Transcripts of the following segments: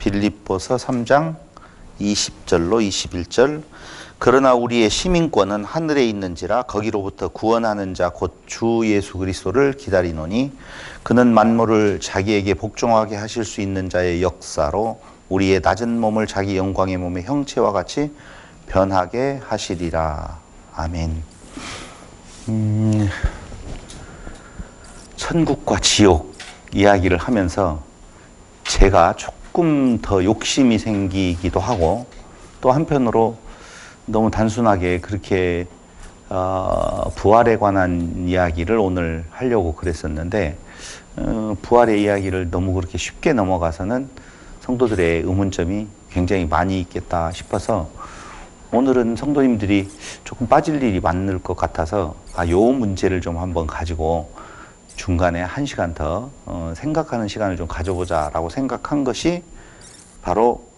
빌립보서 3장 20절로 21절. 그러나 우리의 시민권은 하늘에 있는지라 거기로부터 구원하는 자 곧 주 예수 그리스도를 기다리노니 그는 만물을 자기에게 복종하게 하실 수 있는 자의 역사로 우리의 낮은 몸을 자기 영광의 몸의 형체와 같이 변하게 하시리라. 아멘. 천국과 지옥 이야기를 하면서 제가 조금 더 욕심이 생기기도 하고 또 한편으로 너무 단순하게 그렇게 부활에 관한 이야기를 오늘 하려고 그랬었는데 부활의 이야기를 너무 그렇게 쉽게 넘어가서는 성도들의 의문점이 굉장히 많이 있겠다 싶어서 오늘은 성도님들이 조금 빠질 일이 많을 것 같아서 요 문제를 좀 한번 가지고 중간에 1시간 더 생각하는 시간을 좀 가져보자 라고 생각한 것이 바로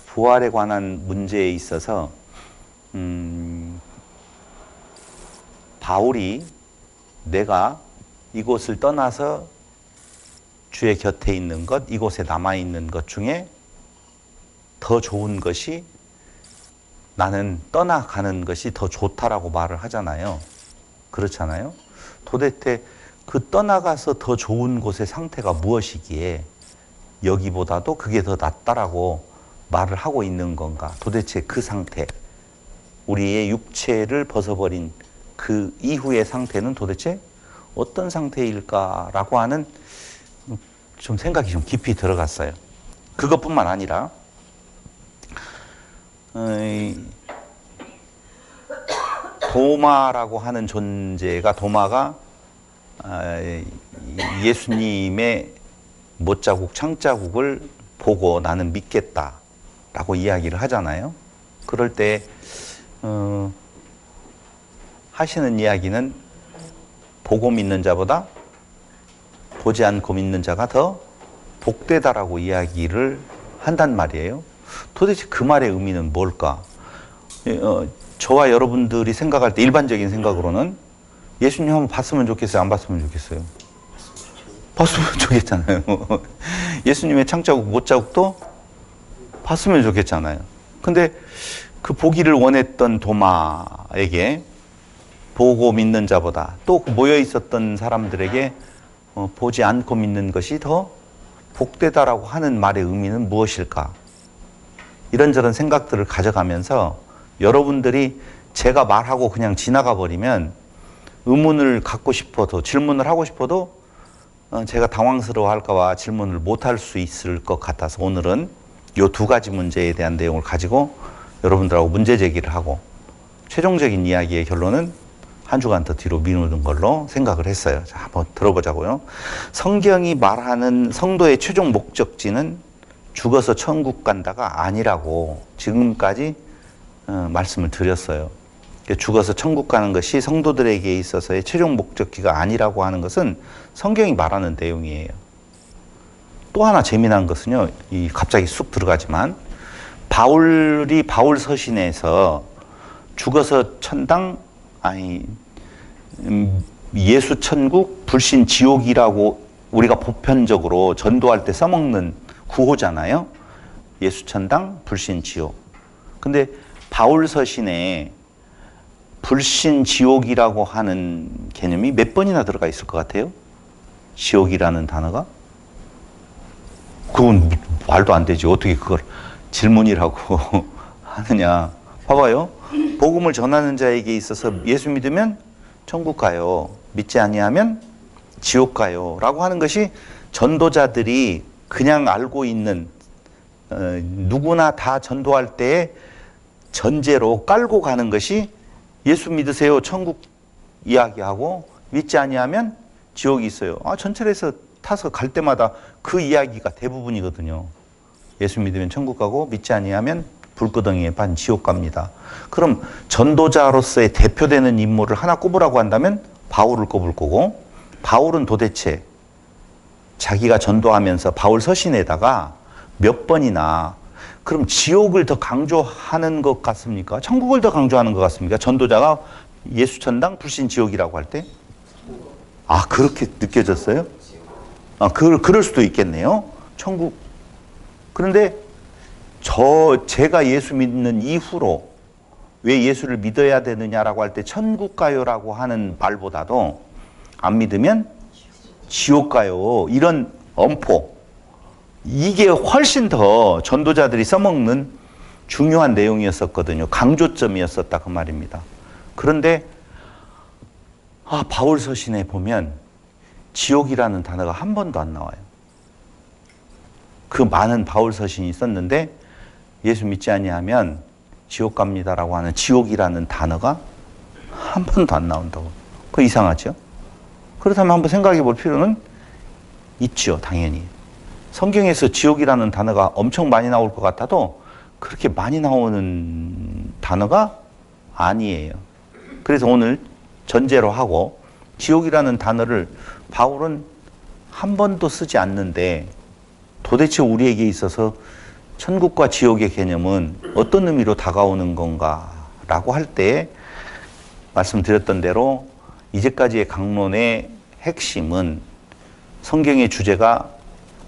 부활에 관한 문제에 있어서 바울이 내가 이곳을 떠나서 주의 곁에 있는 것, 이곳에 남아있는 것 중에 더 좋은 것이 나는 떠나가는 것이 더 좋다라고 말을 하잖아요. 그렇잖아요. 도대체 그 떠나가서 더 좋은 곳의 상태가 무엇이기에 여기보다도 그게 더 낫다라고 말을 하고 있는 건가? 도대체 그 상태, 우리의 육체를 벗어버린 그 이후의 상태는 도대체 어떤 상태일까라고 하는 좀 생각이 좀 깊이 들어갔어요. 그것뿐만 아니라 도마라고 하는 존재가 도마가 예수님의 못자국, 창자국을 보고 나는 믿겠다 라고 이야기를 하잖아요. 그럴 때 하시는 이야기는 보고 믿는 자보다 보지 않고 믿는 자가 더 복되다라고 이야기를 한단 말이에요. 도대체 그 말의 의미는 뭘까? 저와 여러분들이 생각할 때 일반적인 생각으로는 예수님 한번 봤으면 좋겠어요? 안 봤으면 좋겠어요? 봤으면 좋겠잖아요. 예수님의 창자국, 못자국도 봤으면 좋겠잖아요. 근데 그 보기를 원했던 도마에게 보고 믿는 자보다 또 모여 있었던 사람들에게 보지 않고 믿는 것이 더 복되다라고 하는 말의 의미는 무엇일까? 이런저런 생각들을 가져가면서 여러분들이 제가 말하고 그냥 지나가 버리면 의문을 갖고 싶어도 질문을 하고 싶어도 제가 당황스러워 할까 봐 질문을 못 할 수 있을 것 같아서 오늘은 이 두 가지 문제에 대한 내용을 가지고 여러분들하고 문제 제기를 하고 최종적인 이야기의 결론은 한 주간 더 뒤로 미루는 걸로 생각을 했어요. 자, 한번 들어보자고요. 성경이 말하는 성도의 최종 목적지는 죽어서 천국 간다가 아니라고 지금까지 말씀을 드렸어요. 죽어서 천국 가는 것이 성도들에게 있어서의 최종 목적지가 아니라고 하는 것은 성경이 말하는 내용이에요. 또 하나 재미난 것은요, 갑자기 쑥 들어가지만 바울이 바울 서신에서 죽어서 천당, 예수 천국, 불신 지옥이라고 우리가 보편적으로 전도할 때 써먹는 구호잖아요. 예수 천당, 불신 지옥. 근데 바울 서신에 불신 지옥이라고 하는 개념이 몇 번이나 들어가 있을 것 같아요? 지옥이라는 단어가? 그건 말도 안 되지. 어떻게 그걸 질문이라고 하느냐. 봐봐요. 복음을 전하는 자에게 있어서 예수 믿으면 천국 가요. 믿지 아니하면 지옥 가요. 라고 하는 것이 전도자들이 그냥 알고 있는 누구나 다 전도할 때의 전제로 깔고 가는 것이 예수 믿으세요. 천국 이야기하고 믿지 아니하면 지옥이 있어요. 전철에서 타서 갈 때마다 그 이야기가 대부분이거든요. 예수 믿으면 천국 가고 믿지 아니하면 불구덩이에 반 지옥 갑니다. 그럼 전도자로서의 대표되는 인물을 하나 꼽으라고 한다면 바울을 꼽을 거고, 바울은 도대체 자기가 전도하면서 바울 서신에다가 몇 번이나 그럼 지옥을 더 강조하는 것 같습니까? 천국을 더 강조하는 것 같습니까? 전도자가 예수 천당 불신 지옥이라고 할 때? 그렇게 느껴졌어요? 그럴 수도 있겠네요. 천국. 그런데 제가 예수 믿는 이후로 왜 예수를 믿어야 되느냐라고 할 때 천국 가요라고 하는 말보다도 안 믿으면 지옥 가요. 이런 엄포. 이게 훨씬 더 전도자들이 써먹는 중요한 내용이었었거든요. 강조점이었었다 그 말입니다. 그런데 바울 서신에 보면 지옥이라는 단어가 한 번도 안 나와요. 그 많은 바울 서신이 있었는데 예수 믿지 아니하면 지옥 갑니다라고 하는 지옥이라는 단어가 한 번도 안 나온다고. 그거 이상하죠? 그렇다면 한번 생각해 볼 필요는 있죠, 당연히. 성경에서 지옥이라는 단어가 엄청 많이 나올 것 같아도 그렇게 많이 나오는 단어가 아니에요. 그래서 오늘 전제로 하고 지옥이라는 단어를 바울은 한 번도 쓰지 않는데 도대체 우리에게 있어서 천국과 지옥의 개념은 어떤 의미로 다가오는 건가라고 할 때 말씀드렸던 대로 이제까지의 강론의 핵심은 성경의 주제가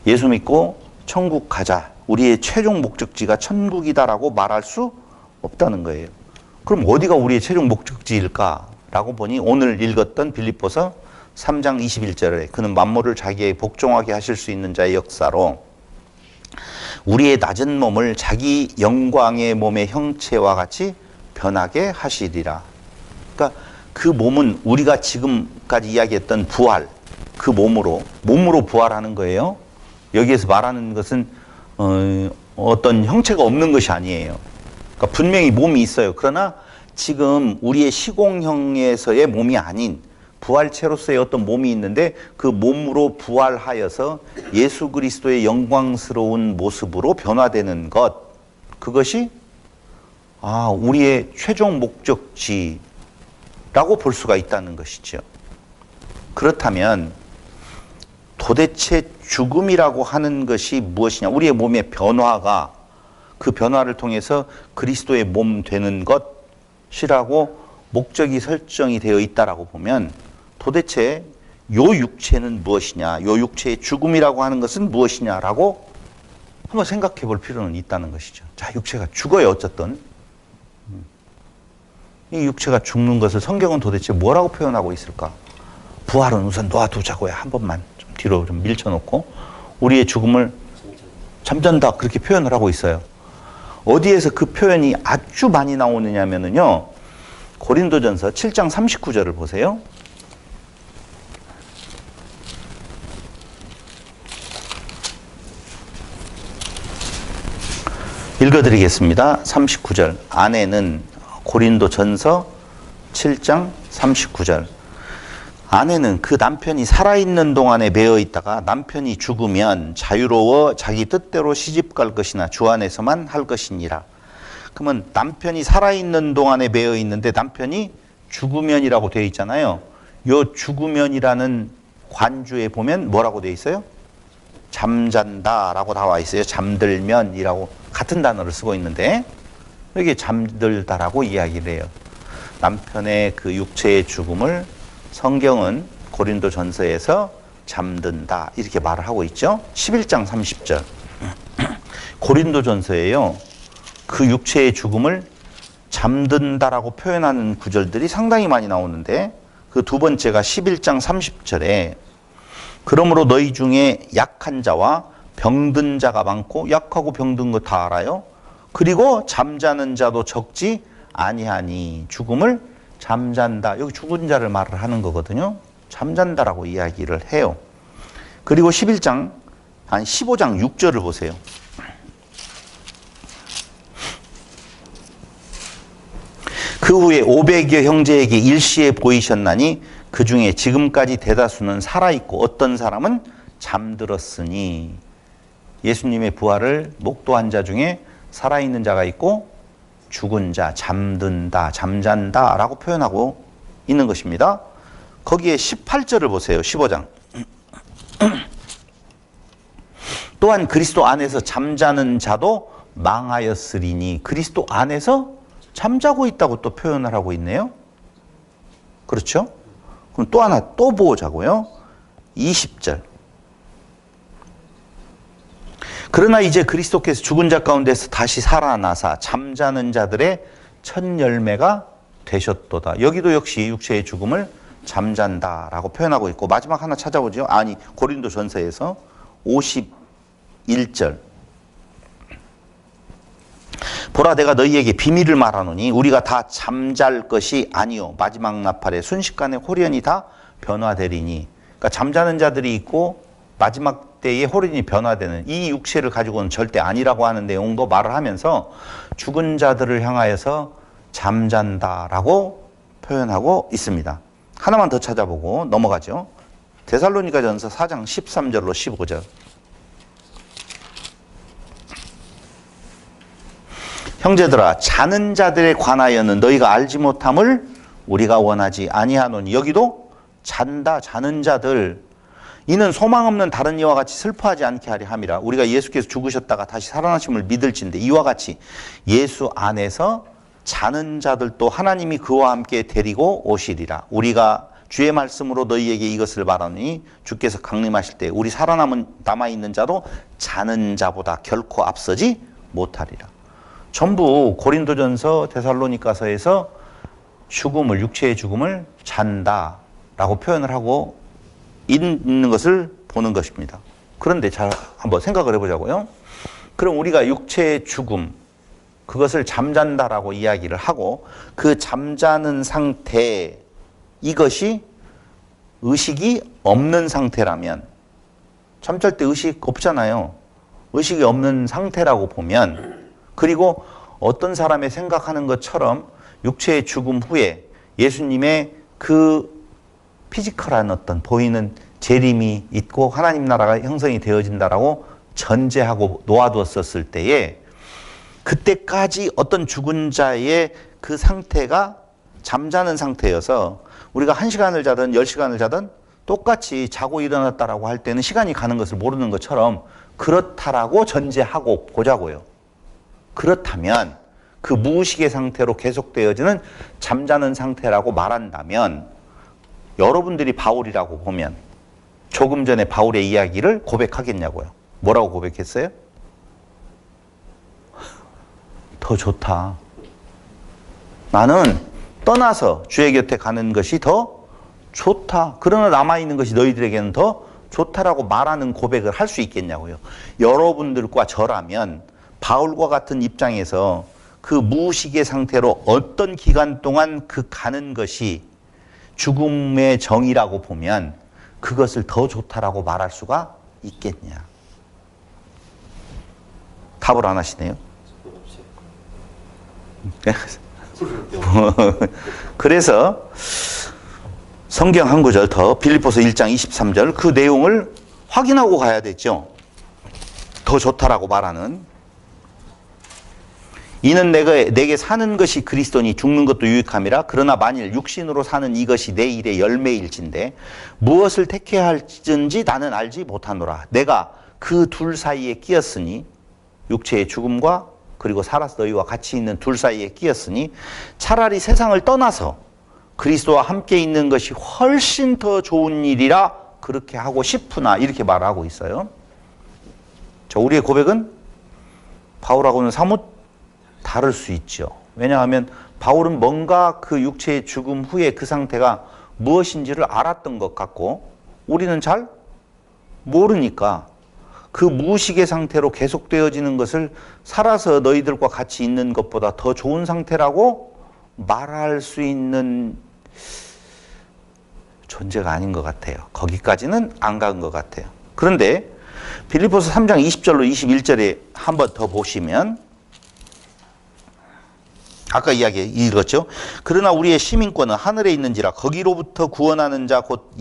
예수 믿고 천국 가자. 우리의 최종 목적지가 천국이다라고 말할 수 없다는 거예요. 그럼 어디가 우리의 최종 목적지일까라고 보니 오늘 읽었던 빌립보서 3장 21절에 그는 만물을 자기의 복종하게 하실 수 있는 자의 역사로 우리의 낮은 몸을 자기 영광의 몸의 형체와 같이 변하게 하시리라. 그러니까 그 몸은 우리가 지금까지 이야기했던 부활, 그 몸으로 부활하는 거예요. 여기에서 말하는 것은 어떤 형체가 없는 것이 아니에요. 그러니까 분명히 몸이 있어요. 그러나 지금 우리의 시공형에서의 몸이 아닌 부활체로서의 어떤 몸이 있는데 그 몸으로 부활하여서 예수 그리스도의 영광스러운 모습으로 변화되는 것, 그것이 우리의 최종 목적지라고 볼 수가 있다는 것이죠. 그렇다면 도대체 죽음이라고 하는 것이 무엇이냐? 우리의 몸의 변화가 그 변화를 통해서 그리스도의 몸 되는 것이라고 목적이 설정이 되어 있다라고 보면 도대체 요 육체는 무엇이냐? 요 육체의 죽음이라고 하는 것은 무엇이냐라고 한번 생각해 볼 필요는 있다는 것이죠. 자, 육체가 죽어요, 어쨌든. 이 육체가 죽는 것을 성경은 도대체 뭐라고 표현하고 있을까? 부활은 우선 놓아두자고요. 한 번만 좀 뒤로 좀 밀쳐놓고 우리의 죽음을 잠잔다 그렇게 표현을 하고 있어요. 어디에서 그 표현이 아주 많이 나오느냐면요. 고린도전서 7장 39절을 보세요. 읽어드리겠습니다. 39절. 아내는 고린도전서 7장 39절. 아내는 그 남편이 살아있는 동안에 매어 있다가 남편이 죽으면 자유로워 자기 뜻대로 시집갈 것이나 주 안에서만 할 것이니라. 그러면 남편이 살아있는 동안에 매어 있는데 남편이 죽으면이라고 되어 있잖아요. 요 죽으면이라는 관주에 보면 뭐라고 되어 있어요? 잠잔다라고 나와 있어요. 잠들면이라고 같은 단어를 쓰고 있는데 여기 잠들다라고 이야기를 해요. 남편의 그 육체의 죽음을 성경은 고린도전서에서 잠든다 이렇게 말을 하고 있죠. 11장 30절. 고린도전서에요. 그 육체의 죽음을 잠든다라고 표현하는 구절들이 상당히 많이 나오는데 그 두 번째가 11장 30절에 그러므로 너희 중에 약한 자와 병든 자가 많고 약하고 병든 거 다 알아요. 그리고 잠자는 자도 적지 아니하니 죽음을 잠잔다. 여기 죽은 자를 말을 하는 거거든요. 잠잔다라고 이야기를 해요. 그리고 15장 6절을 보세요. 그 후에 500여 형제에게 일시에 보이셨나니 그 중에 지금까지 대다수는 살아있고 어떤 사람은 잠들었으니 예수님의 부활을 목도한 자 중에 살아있는 자가 있고 죽은 자, 잠든다, 잠잔다 라고 표현하고 있는 것입니다. 거기에 18절을 보세요. 15장. 또한 그리스도 안에서 잠자는 자도 망하였으리니 그리스도 안에서 잠자고 있다고 또 표현을 하고 있네요. 그렇죠? 그럼 또 하나 또 보자고요. 20절. 그러나 이제 그리스도께서 죽은 자 가운데서 다시 살아나사 잠자는 자들의 첫 열매가 되셨도다. 여기도 역시 육체의 죽음을 잠잔다라고 표현하고 있고, 마지막 하나 찾아보죠. 아니, 고린도전서에서 51절. 보라, 내가 너희에게 비밀을 말하노니 우리가 다 잠잘 것이 아니요 마지막 나팔에 순식간에 홀연히 다 변화되리니. 그러니까 잠자는 자들이 있고 마지막 때에 홀연히 변화되는 이 육체를 가지고는 절대 아니라고 하는 내용도 말을 하면서 죽은 자들을 향하여서 잠잔다라고 표현하고 있습니다. 하나만 더 찾아보고 넘어가죠. 데살로니가전서 4장 13절로 15절. 형제들아, 자는 자들에 관하여는 너희가 알지 못함을 우리가 원하지 아니하노니. 여기도 잔다, 자는 자들. 이는 소망 없는 다른 이와 같이 슬퍼하지 않게 하려 함이라. 우리가 예수께서 죽으셨다가 다시 살아나심을 믿을진데 이와 같이 예수 안에서 자는 자들도 하나님이 그와 함께 데리고 오시리라. 우리가 주의 말씀으로 너희에게 이것을 말하니 주께서 강림하실 때 우리 남아있는 자도 자는 자보다 결코 앞서지 못하리라. 전부 고린도전서, 데살로니가서에서 죽음을, 육체의 죽음을 잔다라고 표현을 하고 있는 것을 보는 것입니다. 그런데 잘 한번 생각을 해보자고요. 그럼 우리가 육체의 죽음, 그것을 잠잔다라고 이야기를 하고, 그 잠자는 상태, 이것이 의식이 없는 상태라면, 잠잘 때 의식 없잖아요. 의식이 없는 상태라고 보면, 그리고 어떤 사람의 생각하는 것처럼 육체의 죽음 후에 예수님의 그 피지컬한 어떤 보이는 재림이 있고 하나님 나라가 형성이 되어진다라고 전제하고 놓아두었을 때에, 그때까지 어떤 죽은 자의 그 상태가 잠자는 상태여서 우리가 1시간을 자든 10시간을 자든 똑같이 자고 일어났다라고 할 때는 시간이 가는 것을 모르는 것처럼 그렇다라고 전제하고 보자고요. 그렇다면 그 무의식의 상태로 계속되어지는 잠자는 상태라고 말한다면, 여러분들이 바울이라고 보면 조금 전에 바울의 이야기를 고백하겠냐고요. 뭐라고 고백했어요? 더 좋다. 나는 떠나서 주의 곁에 가는 것이 더 좋다. 그러나 남아있는 것이 너희들에게는 더 좋다라고 말하는 고백을 할 수 있겠냐고요. 여러분들과 저라면 바울과 같은 입장에서 그 무의식의 상태로 어떤 기간 동안 그 가는 것이 죽음의 정이라고 보면 그것을 더 좋다라고 말할 수가 있겠냐. 답을 안 하시네요. 그래서 성경 한 구절 더, 빌립보서 1장 23절, 그 내용을 확인하고 가야 되죠. 더 좋다라고 말하는. 이는 내게 사는 것이 그리스도니 죽는 것도 유익함이라. 그러나 만일 육신으로 사는 이것이 내 일의 열매일진데 무엇을 택해야 할지 나는 알지 못하노라. 내가 그 둘 사이에 끼었으니, 육체의 죽음과 그리고 살아서 너희와 같이 있는 둘 사이에 끼었으니 차라리 세상을 떠나서 그리스도와 함께 있는 것이 훨씬 더 좋은 일이라 그렇게 하고 싶으나, 이렇게 말하고 있어요. 우리의 고백은 바울하고는 사뭇 다를 수 있죠. 왜냐하면 바울은 뭔가 그 육체의 죽음 후에 그 상태가 무엇인지를 알았던 것 같고, 우리는 잘 모르니까 그 무의식의 상태로 계속되어지는 것을 살아서 너희들과 같이 있는 것보다 더 좋은 상태라고 말할 수 있는 존재가 아닌 것 같아요. 거기까지는 안 간 것 같아요. 그런데 빌립보서 3장 20절로 21절에 한 번 더 보시면, 아까 이야기 읽었죠. 그러나 우리의 시민권은 하늘에 있는지라 거기로부터 구원하는 자 곧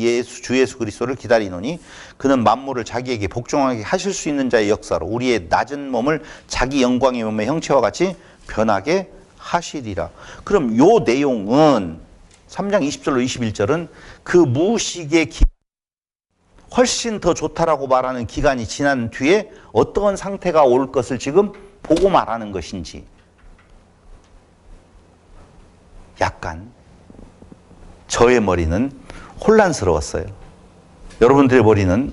주 예수 그리스도를 기다리노니 그는 만물을 자기에게 복종하게 하실 수 있는 자의 역사로 우리의 낮은 몸을 자기 영광의 몸의 형체와 같이 변하게 하시리라. 그럼 요 내용은 3장 20절로 21절은 그 무의식의 훨씬 더 좋다라고 말하는 기간이 지난 뒤에 어떤 상태가 올 것을 지금 보고 말하는 것인지, 약간 저의 머리는 혼란스러웠어요. 여러분들의 머리는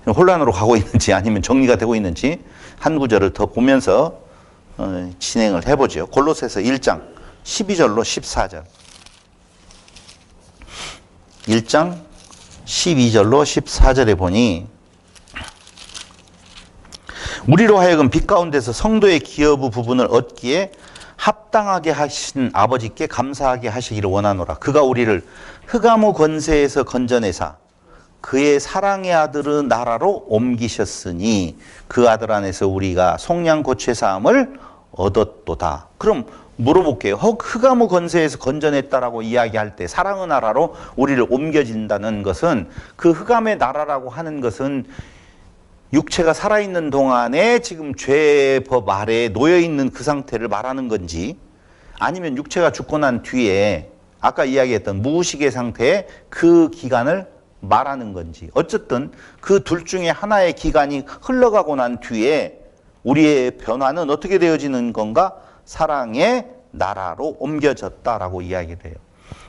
혼란으로 가고 있는지 아니면 정리가 되고 있는지 한 구절을 더 보면서 진행을 해보죠. 골로새서 1장 12절로 14절. 1장 12절로 14절에 보니 우리로 하여금 빛 가운데서 성도의 기여부 부분을 얻기에 합당하게 하신 아버지께 감사하게 하시기를 원하노라. 그가 우리를 흑암의 권세에서 건져내사 그의 사랑의 아들의 나라로 옮기셨으니 그 아들 안에서 우리가 속량 고체 사함을 얻었도다. 그럼 물어볼게요. 흑암의 권세에서 건져냈다라고 이야기할 때 사랑의 나라로 우리를 옮겨진다는 것은 그 흑암의 나라라고 하는 것은 육체가 살아있는 동안에 지금 죄의 법 아래에 놓여있는 그 상태를 말하는 건지 아니면 육체가 죽고 난 뒤에 아까 이야기했던 무의식의 상태에 그 기간을 말하는 건지 어쨌든 그 둘 중에 하나의 기간이 흘러가고 난 뒤에 우리의 변화는 어떻게 되어지는 건가? 사랑의 나라로 옮겨졌다라고 이야기를 해요.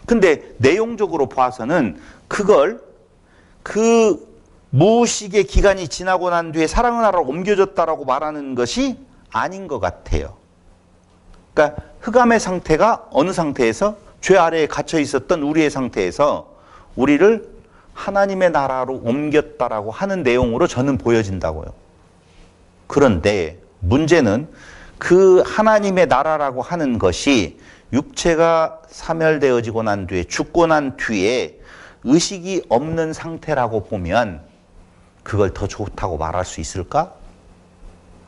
근데 내용적으로 봐서는 그걸 그 무의식의 기간이 지나고 난 뒤에 사랑의 나라로 옮겨졌다라고 말하는 것이 아닌 것 같아요. 그러니까 흑암의 상태가 어느 상태에서 죄 아래에 갇혀 있었던 우리의 상태에서 우리를 하나님의 나라로 옮겼다라고 하는 내용으로 저는 보여진다고요. 그런데 문제는 그 하나님의 나라라고 하는 것이 육체가 사멸되어지고 난 뒤에 죽고 난 뒤에 의식이 없는 상태라고 보면 그걸 더 좋다고 말할 수 있을까?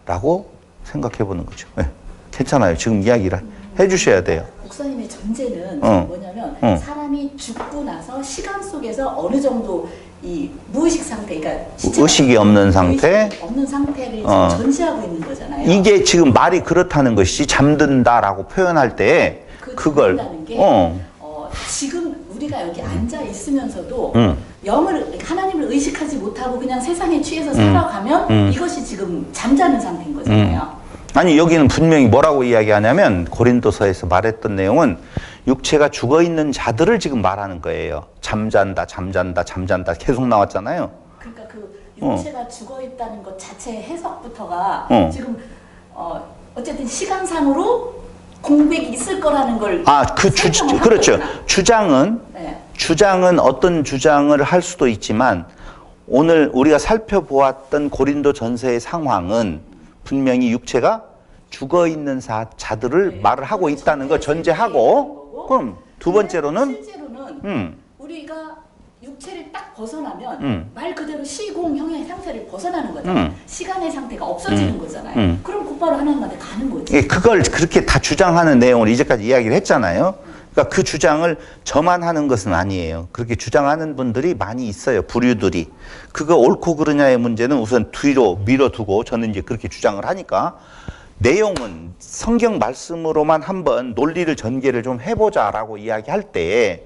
라고 생각해 보는 거죠. 네. 괜찮아요. 지금 이야기를 해 주셔야 돼요. 목사님의 전제는 뭐냐면 사람이 죽고 나서 시간 속에서 어느 정도 이 무의식 상태, 그러니까 의식이 없는 상태, 의식이 없는 상태를 지금 전시하고 있는 거잖아요. 이게 지금 말이 그렇다는 것이 잠든다라고 표현할 때 그걸 게, 지금 우리가 여기 앉아 있으면서도 영을 하나님을 의식하지 못하고 그냥 세상에 취해서 살아가면 이것이 지금 잠자는 상태인 거잖아요. 아니 여기는 분명히 뭐라고 이야기하냐면 고린도서에서 말했던 내용은 육체가 죽어있는 자들을 지금 말하는 거예요. 잠잔다 잠잔다 잠잔다 계속 나왔잖아요. 그러니까 그 육체가 죽어있다는 것 자체의 해석부터가 지금 어쨌든 시간상으로 공백이 있을 거라는 걸 그렇죠. 주장은 어떤 주장을 할 수도 있지만 오늘 우리가 살펴보았던 고린도 전서의 상황은 분명히 육체가 죽어있는 자들을 말을 하고 있다는 걸 전제하고 그럼 두 번째로는 실제로는 우리가 육체를 딱 벗어나면 말 그대로 시공형의 상태를 벗어나는 거잖아요. 시간의 상태가 없어지는 거잖아요. 그럼 곧바로 하나님한테 가는 거지. 예, 그걸 그렇게 다 주장하는 내용을 이제까지 이야기를 했잖아요. 그러니까 그 주장을 저만 하는 것은 아니에요. 그렇게 주장하는 분들이 많이 있어요. 부류들이. 그거 옳고 그르냐의 문제는 우선 뒤로 밀어두고 저는 이제 그렇게 주장을 하니까 내용은 성경 말씀으로만 한번 논리를 전개를 좀 해보자라고 이야기할 때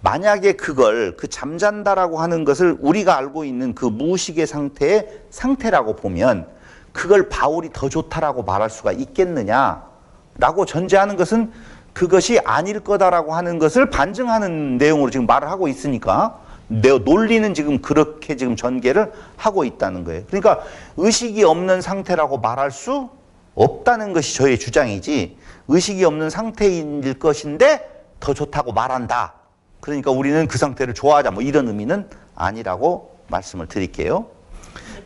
만약에 그걸 그 잠잔다라고 하는 것을 우리가 알고 있는 그 무의식의 상태라고 보면 그걸 바울이 더 좋다라고 말할 수가 있겠느냐라고 전제하는 것은 그것이 아닐 거다라고 하는 것을 반증하는 내용으로 지금 말을 하고 있으니까 논리는 지금 그렇게 지금 전개를 하고 있다는 거예요. 그러니까 의식이 없는 상태라고 말할 수 없다는 것이 저의 주장이지 의식이 없는 상태일 것인데 더 좋다고 말한다. 그러니까 우리는 그 상태를 좋아하자 뭐 이런 의미는 아니라고 말씀을 드릴게요.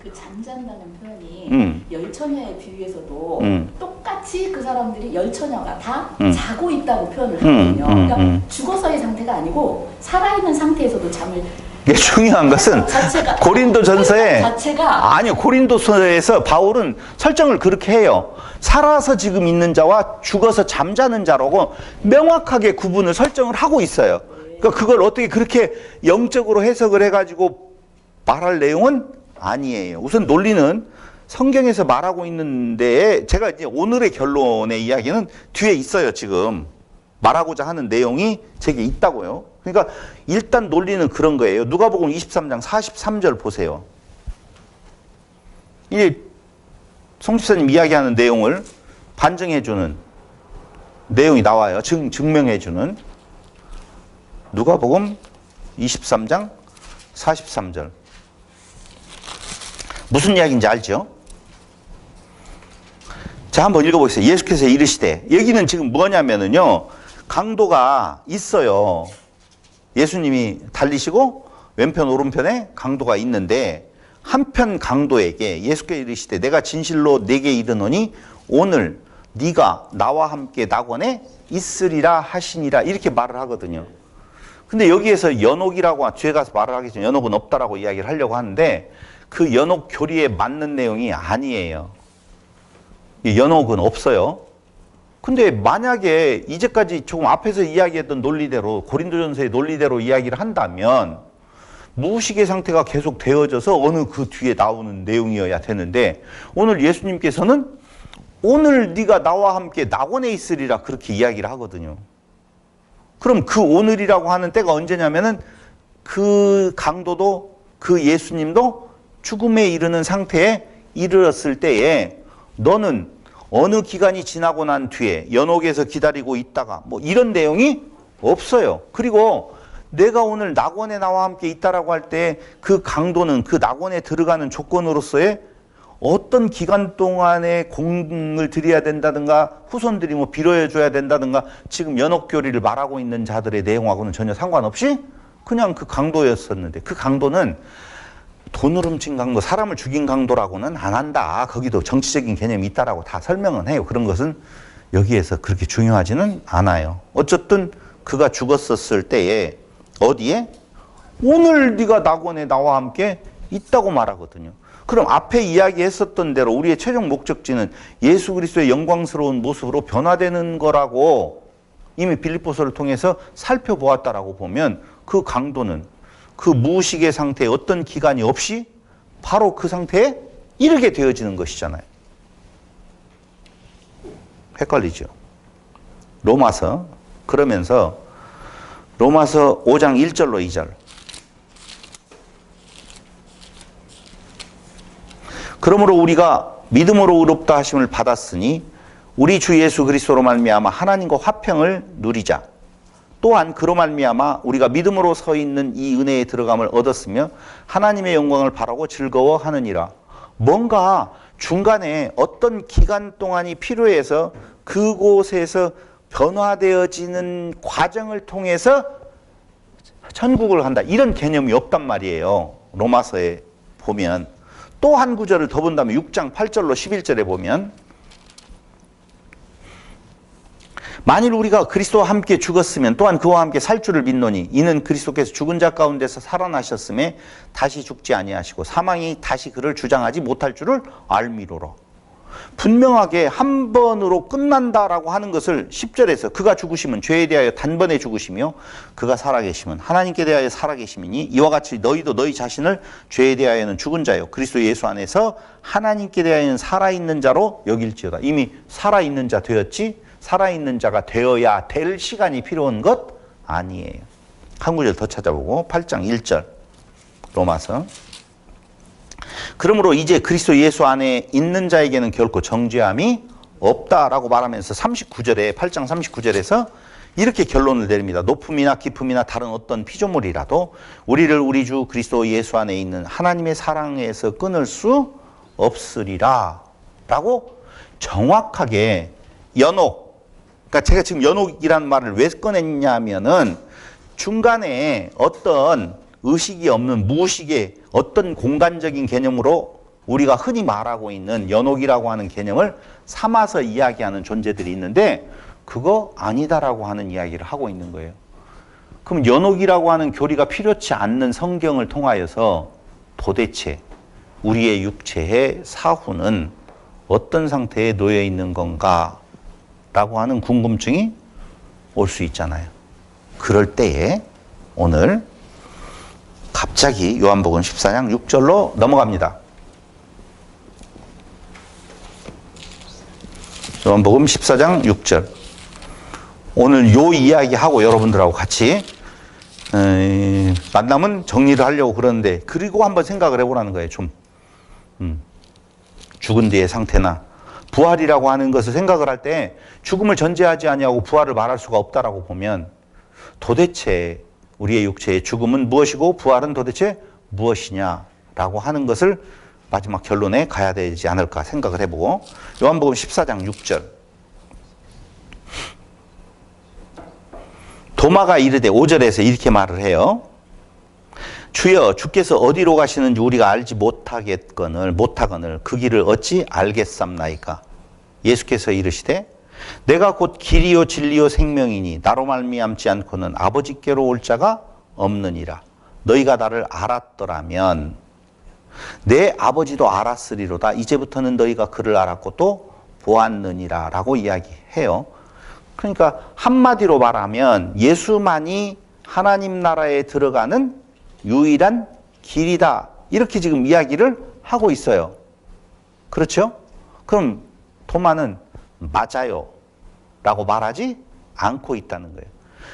그 잠잔다는 표현이 열처녀에 비유해서도 똑같이 그 사람들이 열처녀가 다 자고 있다고 표현을 하거든요. 그러니까 죽어서의 상태가 아니고 살아있는 상태에서도 잠을. 이게 중요한 것은 고린도전서에 아니요 고린도서에서 바울은 설정을 그렇게 해요. 살아서 지금 있는 자와 죽어서 잠자는 자라고 명확하게 구분을 설정을 하고 있어요. 그러니까 그걸 어떻게 그렇게 영적으로 해석을 해가지고 말할 내용은 아니에요. 우선 논리는 성경에서 말하고 있는데 제가 이제 오늘의 결론의 이야기는 뒤에 있어요. 지금 말하고자 하는 내용이 제게 있다고요. 그러니까 일단 논리는 그런 거예요. 누가복음 23장 43절 보세요. 이게 송 집사님 이야기하는 내용을 반증해주는 내용이 나와요. 증명해주는 누가복음 23장 43절. 무슨 이야기인지 알죠? 자, 한번 읽어보겠습니다. 예수께서 이르시되, 여기는 지금 뭐냐면은요, 강도가 있어요. 예수님이 달리시고 왼편 오른편에 강도가 있는데, 한편 강도에게 예수께서 이르시되 내가 진실로 네게 이르노니 오늘 네가 나와 함께 낙원에 있으리라 하시니라, 이렇게 말을 하거든요. 근데 여기에서 연옥이라고 뒤에 가서 말을 하기 전에 연옥은 없다라고 이야기를 하려고 하는데, 그 연옥 교리에 맞는 내용이 아니에요. 연옥은 없어요. 근데 만약에 이제까지 조금 앞에서 이야기했던 논리대로, 고린도전서의 논리대로 이야기를 한다면 무의식의 상태가 계속 되어져서 어느 그 뒤에 나오는 내용이어야 되는데, 오늘 예수님께서는 오늘 네가 나와 함께 낙원에 있으리라 그렇게 이야기를 하거든요. 그럼 그 오늘이라고 하는 때가 언제냐면은 그 강도도 그 예수님도 죽음에 이르는 상태에 이르렀을 때에 너는 어느 기간이 지나고 난 뒤에 연옥에서 기다리고 있다가 뭐 이런 내용이 없어요. 그리고 내가 오늘 낙원에 나와 함께 있다라고 할 때 그 강도는 그 낙원에 들어가는 조건으로서의 어떤 기간 동안에 공을 들여야 된다든가 후손들이 뭐 빌어야 줘야 된다든가 지금 연옥교리를 말하고 있는 자들의 내용하고는 전혀 상관없이 그냥 그 강도였었는데, 그 강도는 돈을 훔친 강도, 사람을 죽인 강도라고는 안 한다. 거기도 정치적인 개념이 있다라고 다 설명은 해요. 그런 것은 여기에서 그렇게 중요하지는 않아요. 어쨌든 그가 죽었었을 때에 어디에? 오늘 네가 낙원에 나와 함께 있다고 말하거든요. 그럼 앞에 이야기했었던 대로 우리의 최종 목적지는 예수 그리스도의 영광스러운 모습으로 변화되는 거라고 이미 빌립보서를 통해서 살펴보았다라고 보면, 그 강도는 그 무의식의 상태에 어떤 기간이 없이 바로 그 상태에 이르게 되어지는 것이잖아요. 헷갈리죠? 로마서, 그러면서 로마서 5장 1절로 2절. 그러므로 우리가 믿음으로 의롭다 하심을 받았으니 우리 주 예수 그리스도로 말미암아 하나님과 화평을 누리자. 또한 그로 말미암아 우리가 믿음으로 서 있는 이 은혜에 들어감을 얻었으며 하나님의 영광을 바라고 즐거워하느니라. 뭔가 중간에 어떤 기간 동안이 필요해서 그곳에서 변화되어지는 과정을 통해서 천국을 간다, 이런 개념이 없단 말이에요. 로마서에 보면. 또 한 구절을 더 본다면 6장 8절로 11절에 보면, 만일 우리가 그리스도와 함께 죽었으면 또한 그와 함께 살 줄을 믿노니 이는 그리스도께서 죽은 자 가운데서 살아나셨음에 다시 죽지 아니하시고 사망이 다시 그를 주장하지 못할 줄을 알미로라. 분명하게 한 번으로 끝난다라고 하는 것을 10절에서 그가 죽으심은 죄에 대하여 단번에 죽으시며 그가 살아계심은 하나님께 대하여 살아계심이니 이와 같이 너희도 너희 자신을 죄에 대하여는 죽은 자요 그리스도 예수 안에서 하나님께 대하여는 살아있는 자로 여길지어다. 이미 살아있는 자 되었지 살아있는 자가 되어야 될 시간이 필요한 것 아니에요. 한 구절 더 찾아보고 8장 1절 로마서. 그러므로 이제 그리스도 예수 안에 있는 자에게는 결코 정죄함이 없다라고 말하면서 39절에 8장 39절에서 이렇게 결론을 내립니다. 높음이나 깊음이나 다른 어떤 피조물이라도 우리를 우리 주 그리스도 예수 안에 있는 하나님의 사랑에서 끊을 수 없으리라 라고 정확하게 연옥, 그러니까 제가 지금 연옥이라는 말을 왜 꺼냈냐면은 중간에 어떤 의식이 없는 무의식의 어떤 공간적인 개념으로 우리가 흔히 말하고 있는 연옥이라고 하는 개념을 삼아서 이야기하는 존재들이 있는데 그거 아니다라고 하는 이야기를 하고 있는 거예요. 그럼 연옥이라고 하는 교리가 필요치 않는 성경을 통하여서 도대체 우리의 육체의 사후는 어떤 상태에 놓여 있는 건가 라고 하는 궁금증이 올 수 있잖아요. 그럴 때에 오늘 갑자기 요한복음 14장 6절로 넘어갑니다. 요한복음 14장 6절. 오늘 요 이야기하고 여러분들하고 같이 만나면 정리를 하려고 그러는데, 그리고 한번 생각을 해보라는 거예요. 좀 죽은 뒤의 상태나 부활이라고 하는 것을 생각을 할 때 죽음을 전제하지 아니하고 부활을 말할 수가 없다라고 보면 도대체 우리의 육체의 죽음은 무엇이고 부활은 도대체 무엇이냐라고 하는 것을 마지막 결론에 가야 되지 않을까 생각을 해보고 요한복음 14장 6절 도마가 이르되 5절에서 이렇게 말을 해요. 주여 주께서 어디로 가시는지 우리가 알지 못하거늘 그 길을 어찌 알겠삼나이까. 예수께서 이르시되 내가 곧 길이요 진리요 생명이니 나로 말미암지 않고는 아버지께로 올 자가 없느니라. 너희가 나를 알았더라면 내 아버지도 알았으리로다. 이제부터는 너희가 그를 알았고 또 보았느니라 라고 이야기해요. 그러니까 한마디로 말하면 예수만이 하나님 나라에 들어가는 유일한 길이다. 이렇게 지금 이야기를 하고 있어요. 그렇죠? 그럼 도마는 맞아요 라고 말하지 않고 있다는 거예요.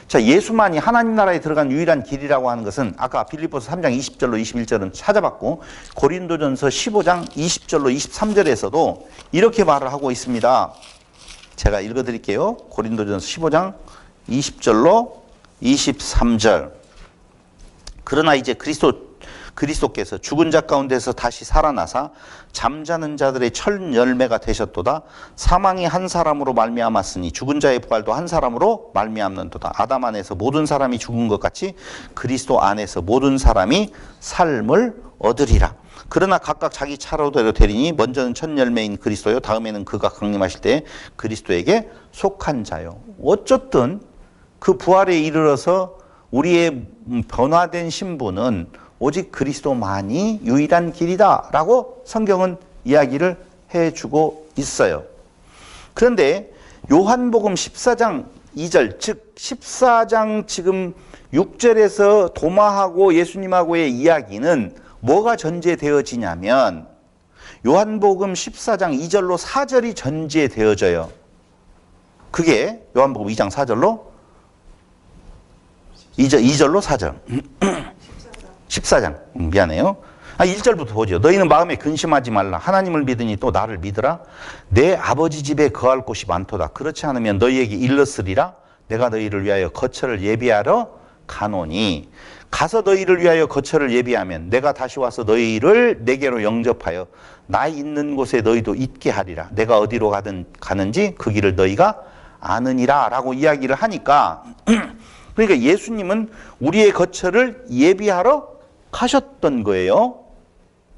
자, 예수만이 하나님 나라에 들어간 유일한 길이라고 하는 것은 아까 빌립보서 3장 20절로 21절은 찾아봤고 고린도전서 15장 20절로 23절에서도 이렇게 말을 하고 있습니다. 제가 읽어드릴게요. 고린도전서 15장 20절로 23절. 그러나 이제 그리스도께서 죽은 자 가운데서 다시 살아나사 잠자는 자들의 첫 열매가 되셨도다. 사망이 한 사람으로 말미암았으니 죽은 자의 부활도 한 사람으로 말미암는도다. 아담 안에서 모든 사람이 죽은 것 같이 그리스도 안에서 모든 사람이 삶을 얻으리라. 그러나 각각 자기 차례대로 되리니 먼저는 첫 열매인 그리스도요 다음에는 그가 강림하실 때 그리스도에게 속한 자요. 어쨌든 그 부활에 이르러서 우리의 변화된 신분은 오직 그리스도만이 유일한 길이다 라고 성경은 이야기를 해주고 있어요. 그런데 요한복음 14장 2절 즉 14장 지금 6절에서 도마하고 예수님하고의 이야기는 뭐가 전제되어지냐면 요한복음 14장 2절로 4절이 전제되어져요. 그게 요한복음 2장 4절로 2절로 4절 14장 미안해요. 1절부터 보죠. 너희는 마음에 근심하지 말라. 하나님을 믿으니 또 나를 믿으라. 내 아버지 집에 거할 곳이 많도다. 그렇지 않으면 너희에게 일렀으리라. 내가 너희를 위하여 거처를 예비하러 가노니 가서 너희를 위하여 거처를 예비하면 내가 다시 와서 너희를 내게로 영접하여 나 있는 곳에 너희도 있게 하리라. 내가 어디로 가는지 그 길을 너희가 아느니라 라고 이야기를 하니까 그러니까 예수님은 우리의 거처를 예비하러 가셨던 거예요.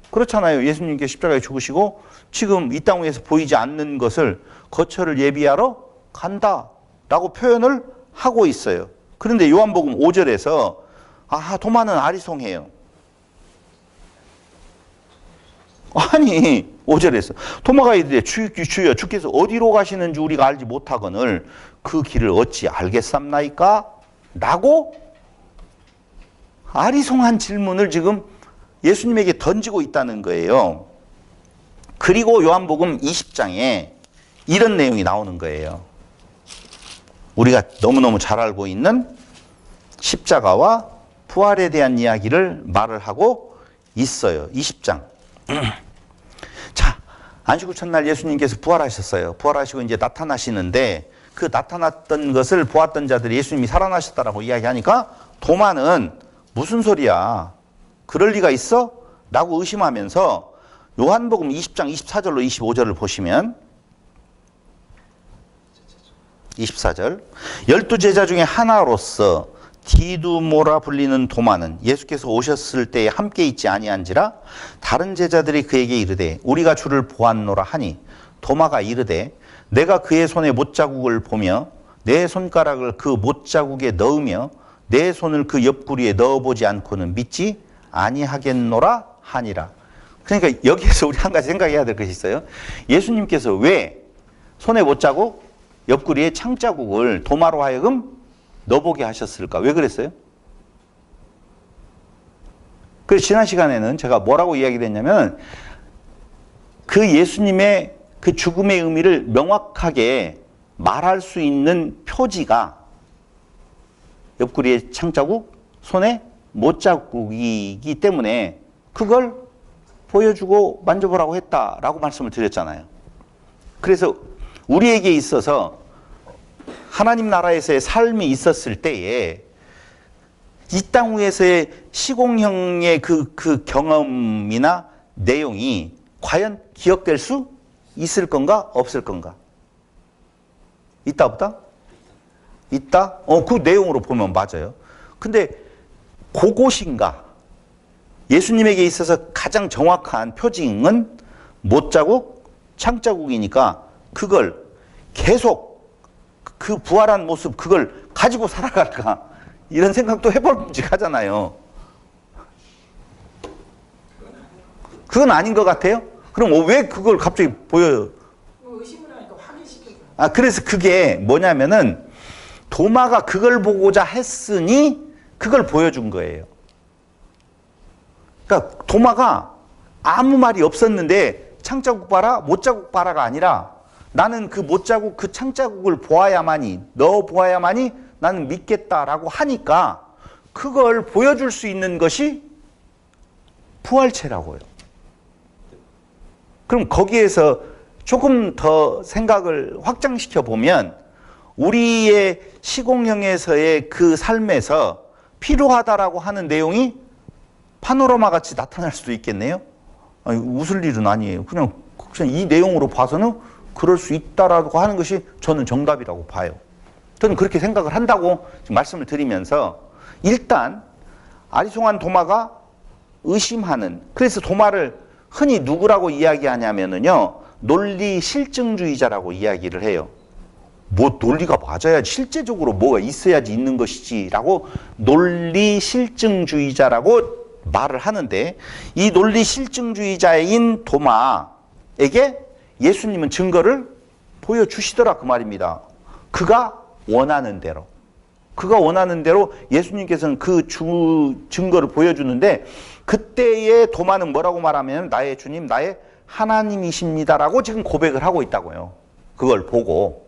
그렇잖아요. 예수님께 십자가에 죽으시고 지금 이 땅 위에서 보이지 않는 것을 거처를 예비하러 간다라고 표현을 하고 있어요. 그런데 요한복음 5절에서 도마는 아리송해요. 아니 5절에서 도마가 이르되 주여 주께서 어디로 가시는지 우리가 알지 못하거늘 그 길을 어찌 알겠삼나이까? 라고 아리송한 질문을 지금 예수님에게 던지고 있다는 거예요. 그리고 요한복음 20장에 이런 내용이 나오는 거예요. 우리가 너무너무 잘 알고 있는 십자가와 부활에 대한 이야기를 말을 하고 있어요. 20장. 자, 안식구 첫날 예수님께서 부활하셨어요. 부활하시고 이제 나타나시는데 그 나타났던 것을 보았던 자들이 예수님이 살아나셨다라고 이야기하니까 도마는 무슨 소리야? 그럴 리가 있어? 라고 의심하면서 요한복음 20장 24절로 25절을 보시면 24절 12제자 중에 하나로서 디두모라 불리는 도마는 예수께서 오셨을 때에 함께 있지 아니한지라 다른 제자들이 그에게 이르되 우리가 주를 보았노라 하니 도마가 이르되 내가 그의 손에 못자국을 보며 내 손가락을 그 못자국에 넣으며 내 손을 그 옆구리에 넣어보지 않고는 믿지 아니하겠노라 하니라. 그러니까 여기에서 우리 한 가지 생각해야 될 것이 있어요. 예수님께서 왜 손에 못자국, 옆구리에 창자국을 도마로 하여금 넣어보게 하셨을까? 왜 그랬어요? 그래서 지난 시간에는 제가 뭐라고 이야기를 했냐면 그 예수님의 그 죽음의 의미를 명확하게 말할 수 있는 표지가 옆구리에 창자국, 손에 못자국이기 때문에 그걸 보여주고 만져보라고 했다라고 말씀을 드렸잖아요. 그래서 우리에게 있어서 하나님 나라에서의 삶이 있었을 때에 이 땅 위에서의 시공형의 그 경험이나 내용이 과연 기억될 수 있을 건가 없을 건가? 있다 없다? 있다? 그 내용으로 보면 맞아요. 근데 그곳인가? 예수님에게 있어서 가장 정확한 표징은 못자국, 창자국이니까 그걸 계속 그 부활한 모습 그걸 가지고 살아갈까? 이런 생각도 해볼만하잖아요. 그건 아닌 것 같아요? 그럼 왜 그걸 갑자기 보여요? 의심을 하니까 확인시켜줘요. 그래서 그게 뭐냐면은 도마가 그걸 보고자 했으니 그걸 보여준 거예요. 그러니까 도마가 아무 말이 없었는데 창자국 봐라, 못자국 봐라가 아니라 나는 그 못자국, 그 창자국을 보아야만이, 너 보아야만이 나는 믿겠다라고 하니까 그걸 보여줄 수 있는 것이 부활체라고요. 그럼 거기에서 조금 더 생각을 확장시켜 보면 우리의 시공형에서의 그 삶에서 필요하다라고 하는 내용이 파노라마 같이 나타날 수도 있겠네요. 아니, 웃을 일은 아니에요. 그냥 이 내용으로 봐서는 그럴 수 있다라고 하는 것이 저는 정답이라고 봐요. 저는 그렇게 생각을 한다고 지금 말씀을 드리면서 일단 아리송한 도마가 의심하는, 그래서 도마를 흔히 누구라고 이야기하냐면은요, 논리 실증주의자라고 이야기를 해요. 뭐 논리가 맞아야지, 실제적으로 뭐가 있어야지 있는 것이지 라고 논리 실증주의자라고 말을 하는데, 이 논리 실증주의자인 도마에게 예수님은 증거를 보여주시더라 그 말입니다. 그가 원하는 대로. 그가 원하는 대로 예수님께서는 그 증거를 보여주는데, 그때의 도마는 뭐라고 말하면 나의 주님, 나의 하나님이십니다라고 지금 고백을 하고 있다고요. 그걸 보고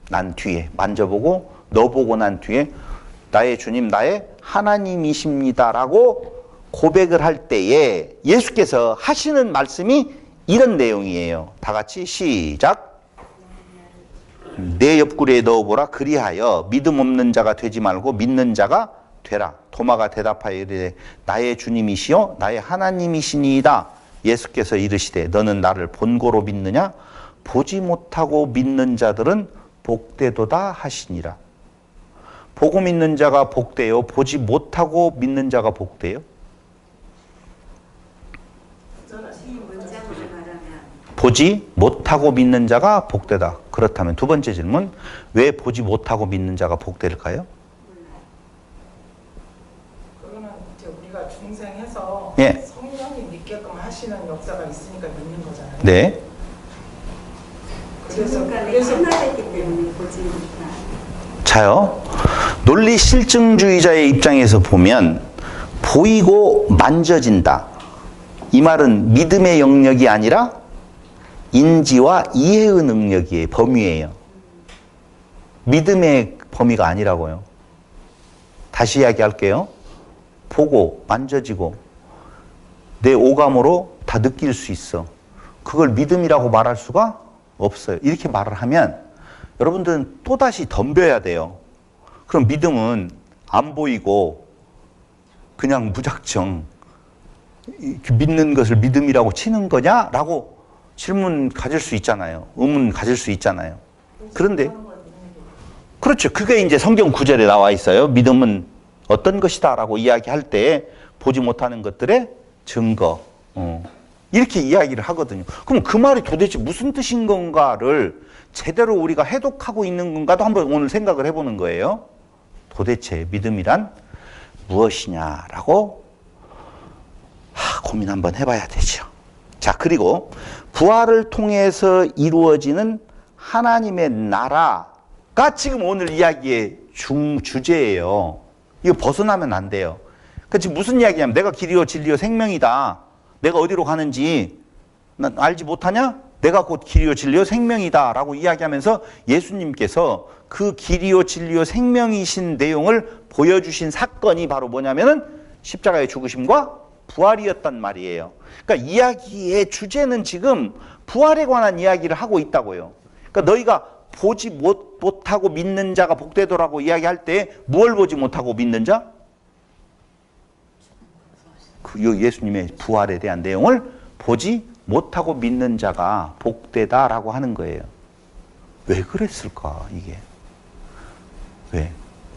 난 뒤에 만져보고 너 보고 난 뒤에 나의 주님, 나의 하나님이십니다라고 고백을 할 때에 예수께서 하시는 말씀이 이런 내용이에요. 다 같이 시작. 내 옆구리에 넣어보라. 그리하여 믿음 없는 자가 되지 말고 믿는 자가 되라. 도마가 대답하여 이르되 나의 주님이시요 나의 하나님이시니이다. 예수께서 이르시되 너는 나를 본고로 믿느냐? 보지 못하고 믿는 자들은 복되도다 하시니라. 보고 믿는 자가 복되요, 보지 못하고 믿는 자가 복되요? 보지 못하고 믿는 자가 복되다. 그렇다면 두 번째 질문, 왜 보지 못하고 믿는 자가 복될까요? 그거는 이제 우리가 중생해서 예. 성령이 믿게끔 하시는 역사가 있으니까 믿는 거잖아요. 네. 그래서 하나됐기 때문에 보지 못한. 자요, 논리 실증주의자의 입장에서 보면 보이고 만져진다. 이 말은 믿음의 영역이 아니라 인지와 이해의 능력이에요. 범위예요. 믿음의 범위가 아니라고요. 다시 이야기할게요. 보고 만져지고 내 오감으로 다 느낄 수 있어. 그걸 믿음이라고 말할 수가 없어요. 이렇게 말을 하면 여러분들은 또다시 덤벼야 돼요. 그럼 믿음은 안 보이고 그냥 무작정 믿는 것을 믿음이라고 치는 거냐? 라고 질문 가질 수 있잖아요. 의문 가질 수 있잖아요. 그런데 그렇죠. 그게 이제 성경 구절에 나와 있어요. 믿음은 어떤 것이다 라고 이야기할 때 보지 못하는 것들의 증거, 이렇게 이야기를 하거든요. 그럼 그 말이 도대체 무슨 뜻인 건가를 제대로 우리가 해독하고 있는 건가도 한번 오늘 생각을 해보는 거예요. 도대체 믿음이란 무엇이냐라고 고민 한번 해봐야 되죠. 자, 그리고 부활을 통해서 이루어지는 하나님의 나라가 지금 오늘 이야기의 주제예요. 이거 벗어나면 안 돼요. 그러니까 지금 무슨 이야기냐면 내가 길이요 진리요 생명이다. 내가 어디로 가는지 난 알지 못하냐? 내가 곧 길이요 진리요 생명이다 라고 이야기하면서 예수님께서 그 길이요 진리요 생명이신 내용을 보여주신 사건이 바로 뭐냐면은 십자가의 죽으심과 부활이었단 말이에요. 그러니까 이야기의 주제는 지금 부활에 관한 이야기를 하고 있다고요. 그러니까 너희가 보지 못하고 믿는 자가 복되더라고 이야기할 때 무엇을 보지 못하고 믿는 자? 그 예수님의 부활에 대한 내용을 보지 못하고 믿는 자가 복되다라고 하는 거예요. 왜 그랬을까, 이게? 왜?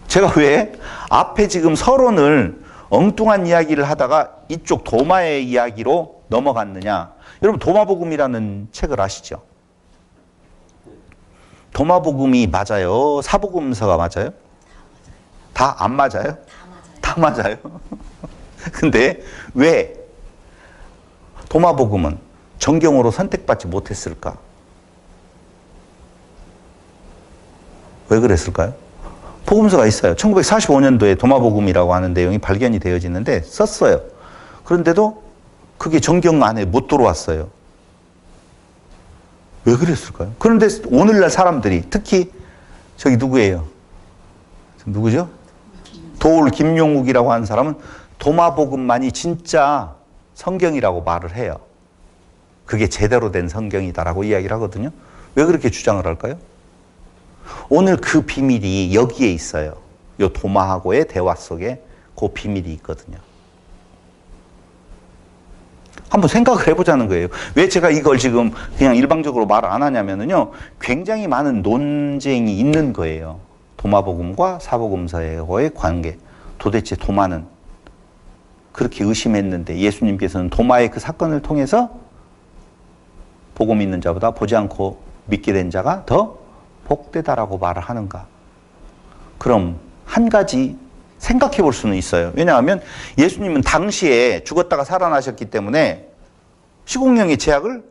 제가 왜 앞에 지금 서론을 엉뚱한 이야기를 하다가 이쪽 도마의 이야기로 넘어갔느냐? 여러분, 도마복음이라는 책을 아시죠? 도마복음이 맞아요? 사복음서가 맞아요? 다 안 맞아요? 다 맞아요. 근데 왜 도마복음은 정경으로 선택받지 못했을까? 왜 그랬을까요? 복음서가 있어요. 1945년도에 도마복음이라고 하는 내용이 발견이 되어지는데 썼어요. 그런데도 그게 정경 안에 못 들어왔어요. 왜 그랬을까요? 그런데 오늘날 사람들이 특히 저기 누구예요? 누구죠? 도울 김용욱이라고 하는 사람은 도마복음만이 진짜 성경이라고 말을 해요. 그게 제대로 된 성경이다라고 이야기를 하거든요. 왜 그렇게 주장을 할까요? 오늘 그 비밀이 여기에 있어요. 요 도마하고의 대화 속에 그 비밀이 있거든요. 한번 생각을 해보자는 거예요. 왜 제가 이걸 지금 그냥 일방적으로 말을 안 하냐면요. 굉장히 많은 논쟁이 있는 거예요. 도마복음과 사복음서의 관계. 도대체 도마는 그렇게 의심했는데 예수님께서는 도마의 그 사건을 통해서 복음 있는 자보다 보지 않고 믿게 된 자가 더 복되다라고 말을 하는가? 그럼 한 가지 생각해 볼 수는 있어요. 왜냐하면 예수님은 당시에 죽었다가 살아나셨기 때문에 시공령의 제약을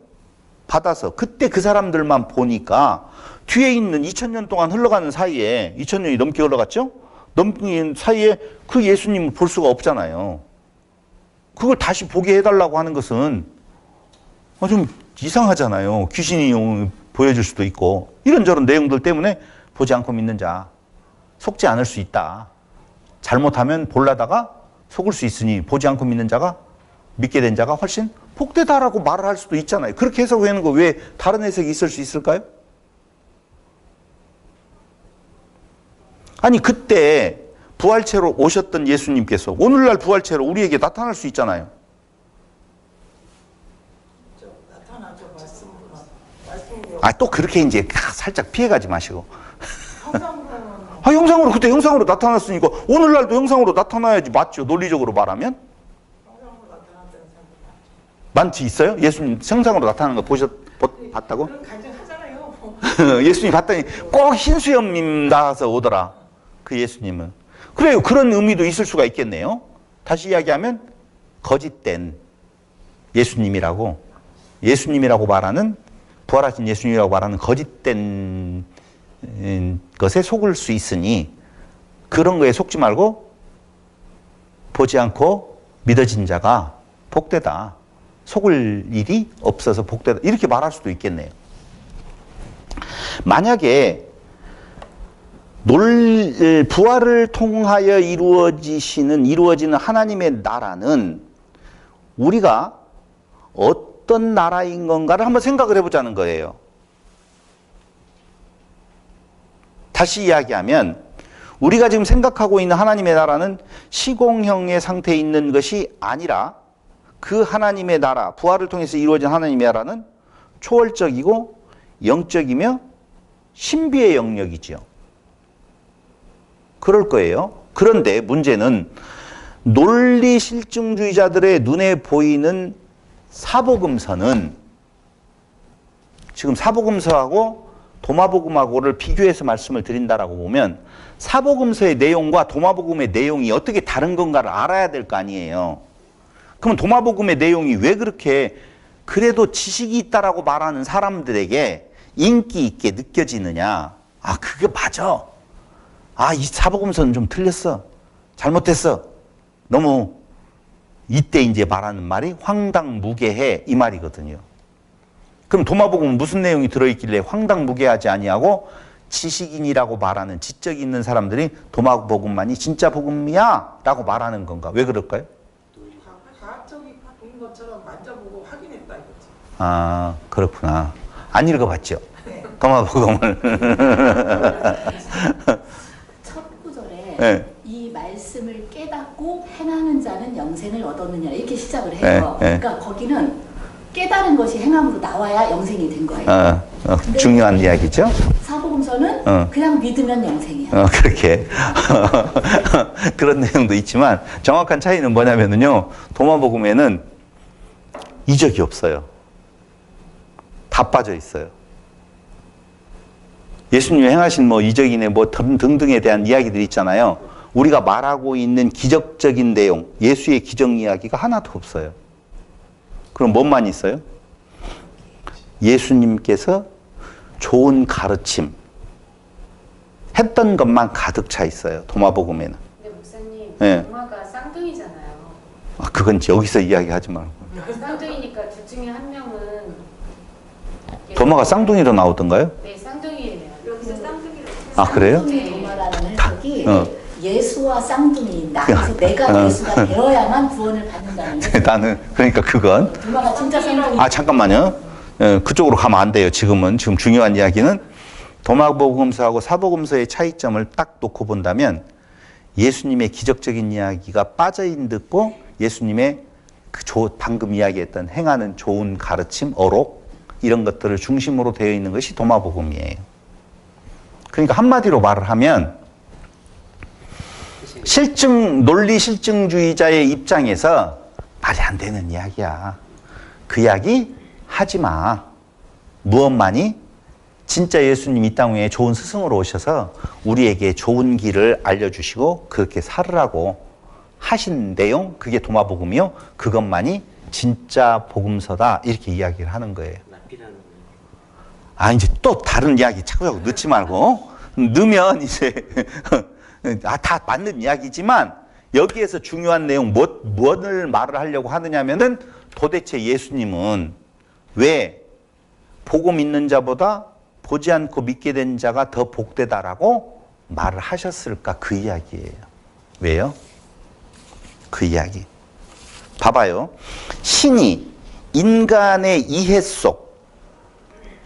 받아서 그때 그 사람들만 보니까 뒤에 있는 2000년 동안 흘러가는 사이에 2000년이 넘게 흘러갔죠? 넘긴 사이에 그 예수님을 볼 수가 없잖아요. 그걸 다시 보게 해달라고 하는 것은 좀 이상하잖아요. 귀신이 보여줄 수도 있고 이런저런 내용들 때문에 보지 않고 믿는 자 속지 않을 수 있다. 잘못하면 볼라다가 속을 수 있으니 보지 않고 믿는 자가 믿게 된 자가 훨씬 복되다라고 말을 할 수도 있잖아요. 그렇게 해석하는 거 왜 다른 해석이 있을 수 있을까요? 아니 그때 부활체로 오셨던 예수님께서 오늘날 부활체로 우리에게 나타날 수 있잖아요. 나타나죠. 말씀으로. 또 그렇게 이제 살짝 피해가지 마시고. 형상으로는 형상으로 그때 형상으로 나타났으니까 오늘날도 형상으로 나타나야지 맞죠. 논리적으로 말하면. 형상으로 나타났다는 사람이 많지 있어요? 예수님 형상으로 나타나는 거 봤다고? 그런 가정하잖아요. 예수님 봤더니 꼭 흰수염님 나와서 오더라. 그 예수님은. 그래요. 그런 의미도 있을 수가 있겠네요. 다시 이야기하면 거짓된 예수님이라고 말하는 부활하신 예수님이라고 말하는 거짓된 것에 속을 수 있으니 그런 거에 속지 말고 보지 않고 믿어진 자가 복되다. 속을 일이 없어서 복되다. 이렇게 말할 수도 있겠네요. 만약에 부활을 통하여 이루어지는 하나님의 나라는 우리가 어떤 나라인 건가를 한번 생각을 해보자는 거예요. 다시 이야기하면 우리가 지금 생각하고 있는 하나님의 나라는 시공형의 상태에 있는 것이 아니라 그 하나님의 나라, 부활을 통해서 이루어진 하나님의 나라는 초월적이고 영적이며 신비의 영역이지요. 그럴 거예요. 그런데 문제는 논리 실증주의자들의 눈에 보이는 사복음서는 지금 사복음서하고 도마복음하고를 비교해서 말씀을 드린다라고 보면 사복음서의 내용과 도마복음의 내용이 어떻게 다른 건가를 알아야 될 거 아니에요. 그러면 도마복음의 내용이 왜 그렇게 그래도 지식이 있다라고 말하는 사람들에게 인기 있게 느껴지느냐? 그게 맞아. 이 사복음서는 좀 틀렸어. 잘못됐어. 너무 이때 이제 말하는 말이 황당무계해 이 말이거든요. 그럼 도마복음은 무슨 내용이 들어있길래 황당무계하지 아니하고 지식인이라고 말하는 지적이 있는 사람들이 도마복음만이 진짜 복음이야 라고 말하는 건가? 왜 그럴까요? 과학적인 것처럼 만져보고 확인했다 이거지. 그렇구나. 안 읽어봤죠? 네. 도마복음을. 첫 구절에 네. 이 말씀을 깨닫고 행하는 자는 영생을 얻었느냐 이렇게 시작을 해요. 그러니까 거기는 깨달은 것이 행함으로 나와야 영생이 된 거예요. 중요한 이야기죠. 사복음서는 그냥 믿으면 영생이야. 그렇게 그런 내용도 있지만 정확한 차이는 뭐냐면요. 도마복음에는 이적이 없어요. 다 빠져 있어요. 예수님이 행하신 뭐 이적이네 뭐 등등에 대한 이야기들이 있잖아요. 우리가 말하고 있는 기적적인 내용, 예수의 기적 이야기가 하나도 없어요. 그럼 뭐만 있어요? 예수님께서 좋은 가르침 했던 것만 가득 차 있어요. 도마복음에는. 근데 목사님, 네. 도마가 쌍둥이잖아요. 그건 여기서 이야기하지 말고. 쌍둥이니까 둘 중에 한 명은 도마가 쌍둥이로 나오던가요? 네, 쌍둥이예요. 여기서 쌍둥이로. 그래요? 쌍둥이 도마라는 해석이 예수와 쌍둥이인다. 그래서 내가 어. 예수가 되어야만 구원을 받는다는 거죠. 나는 그러니까 그건 도마가 진짜 쌍둥이. 잠깐만요. 그쪽으로 가면 안 돼요. 지금 중요한 이야기는 도마복음서하고 사복음서의 차이점을 딱 놓고 본다면 예수님의 기적적인 이야기가 빠져있는 듯고 예수님의 방금 이야기했던 행하는 좋은 가르침, 어록 이런 것들을 중심으로 되어 있는 것이 도마복음이에요. 그러니까 한마디로 말을 하면 논리 실증주의자의 입장에서 말이 안 되는 이야기야. 그 이야기 하지 마. 무엇만이? 진짜 예수님 이 땅 위에 좋은 스승으로 오셔서 우리에게 좋은 길을 알려주시고 그렇게 살으라고 하신 내용, 그게 도마복음이요. 그것만이 진짜 복음서다. 이렇게 이야기를 하는 거예요. 이제 또 다른 이야기 자꾸 넣지 말고. 넣으면 이제 다 맞는 이야기지만 여기에서 중요한 내용 무엇을 말을 하려고 하느냐면은 도대체 예수님은 왜 복음 있는 자보다 보지 않고 믿게 된 자가 더 복되다라고 말을 하셨을까? 그 이야기예요. 왜요? 그 이야기. 봐봐요. 신이 인간의 이해 속,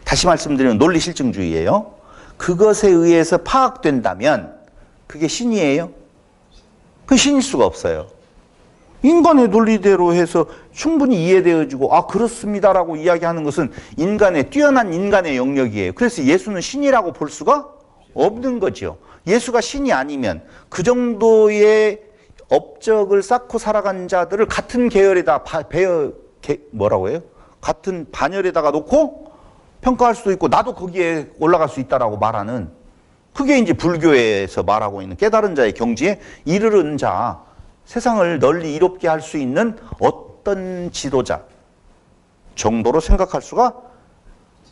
다시 말씀드리면 논리 실증주의예요. 그것에 의해서 파악된다면 그게 신이에요? 그 신일 수가 없어요. 인간의 논리대로 해서 충분히 이해되어지고 그렇습니다라고 이야기하는 것은 뛰어난 인간의 영역이에요. 그래서 예수는 신이라고 볼 수가 없는 거죠. 예수가 신이 아니면 그 정도의 업적을 쌓고 살아간 자들을 같은 계열에다 같은 반열에다가 놓고 평가할 수도 있고 나도 거기에 올라갈 수 있다라고 말하는, 그게 이제 불교에서 말하고 있는 깨달은 자의 경지에 이르는 자, 세상을 널리 이롭게 할 수 있는 어떤 지도자 정도로 생각할 수가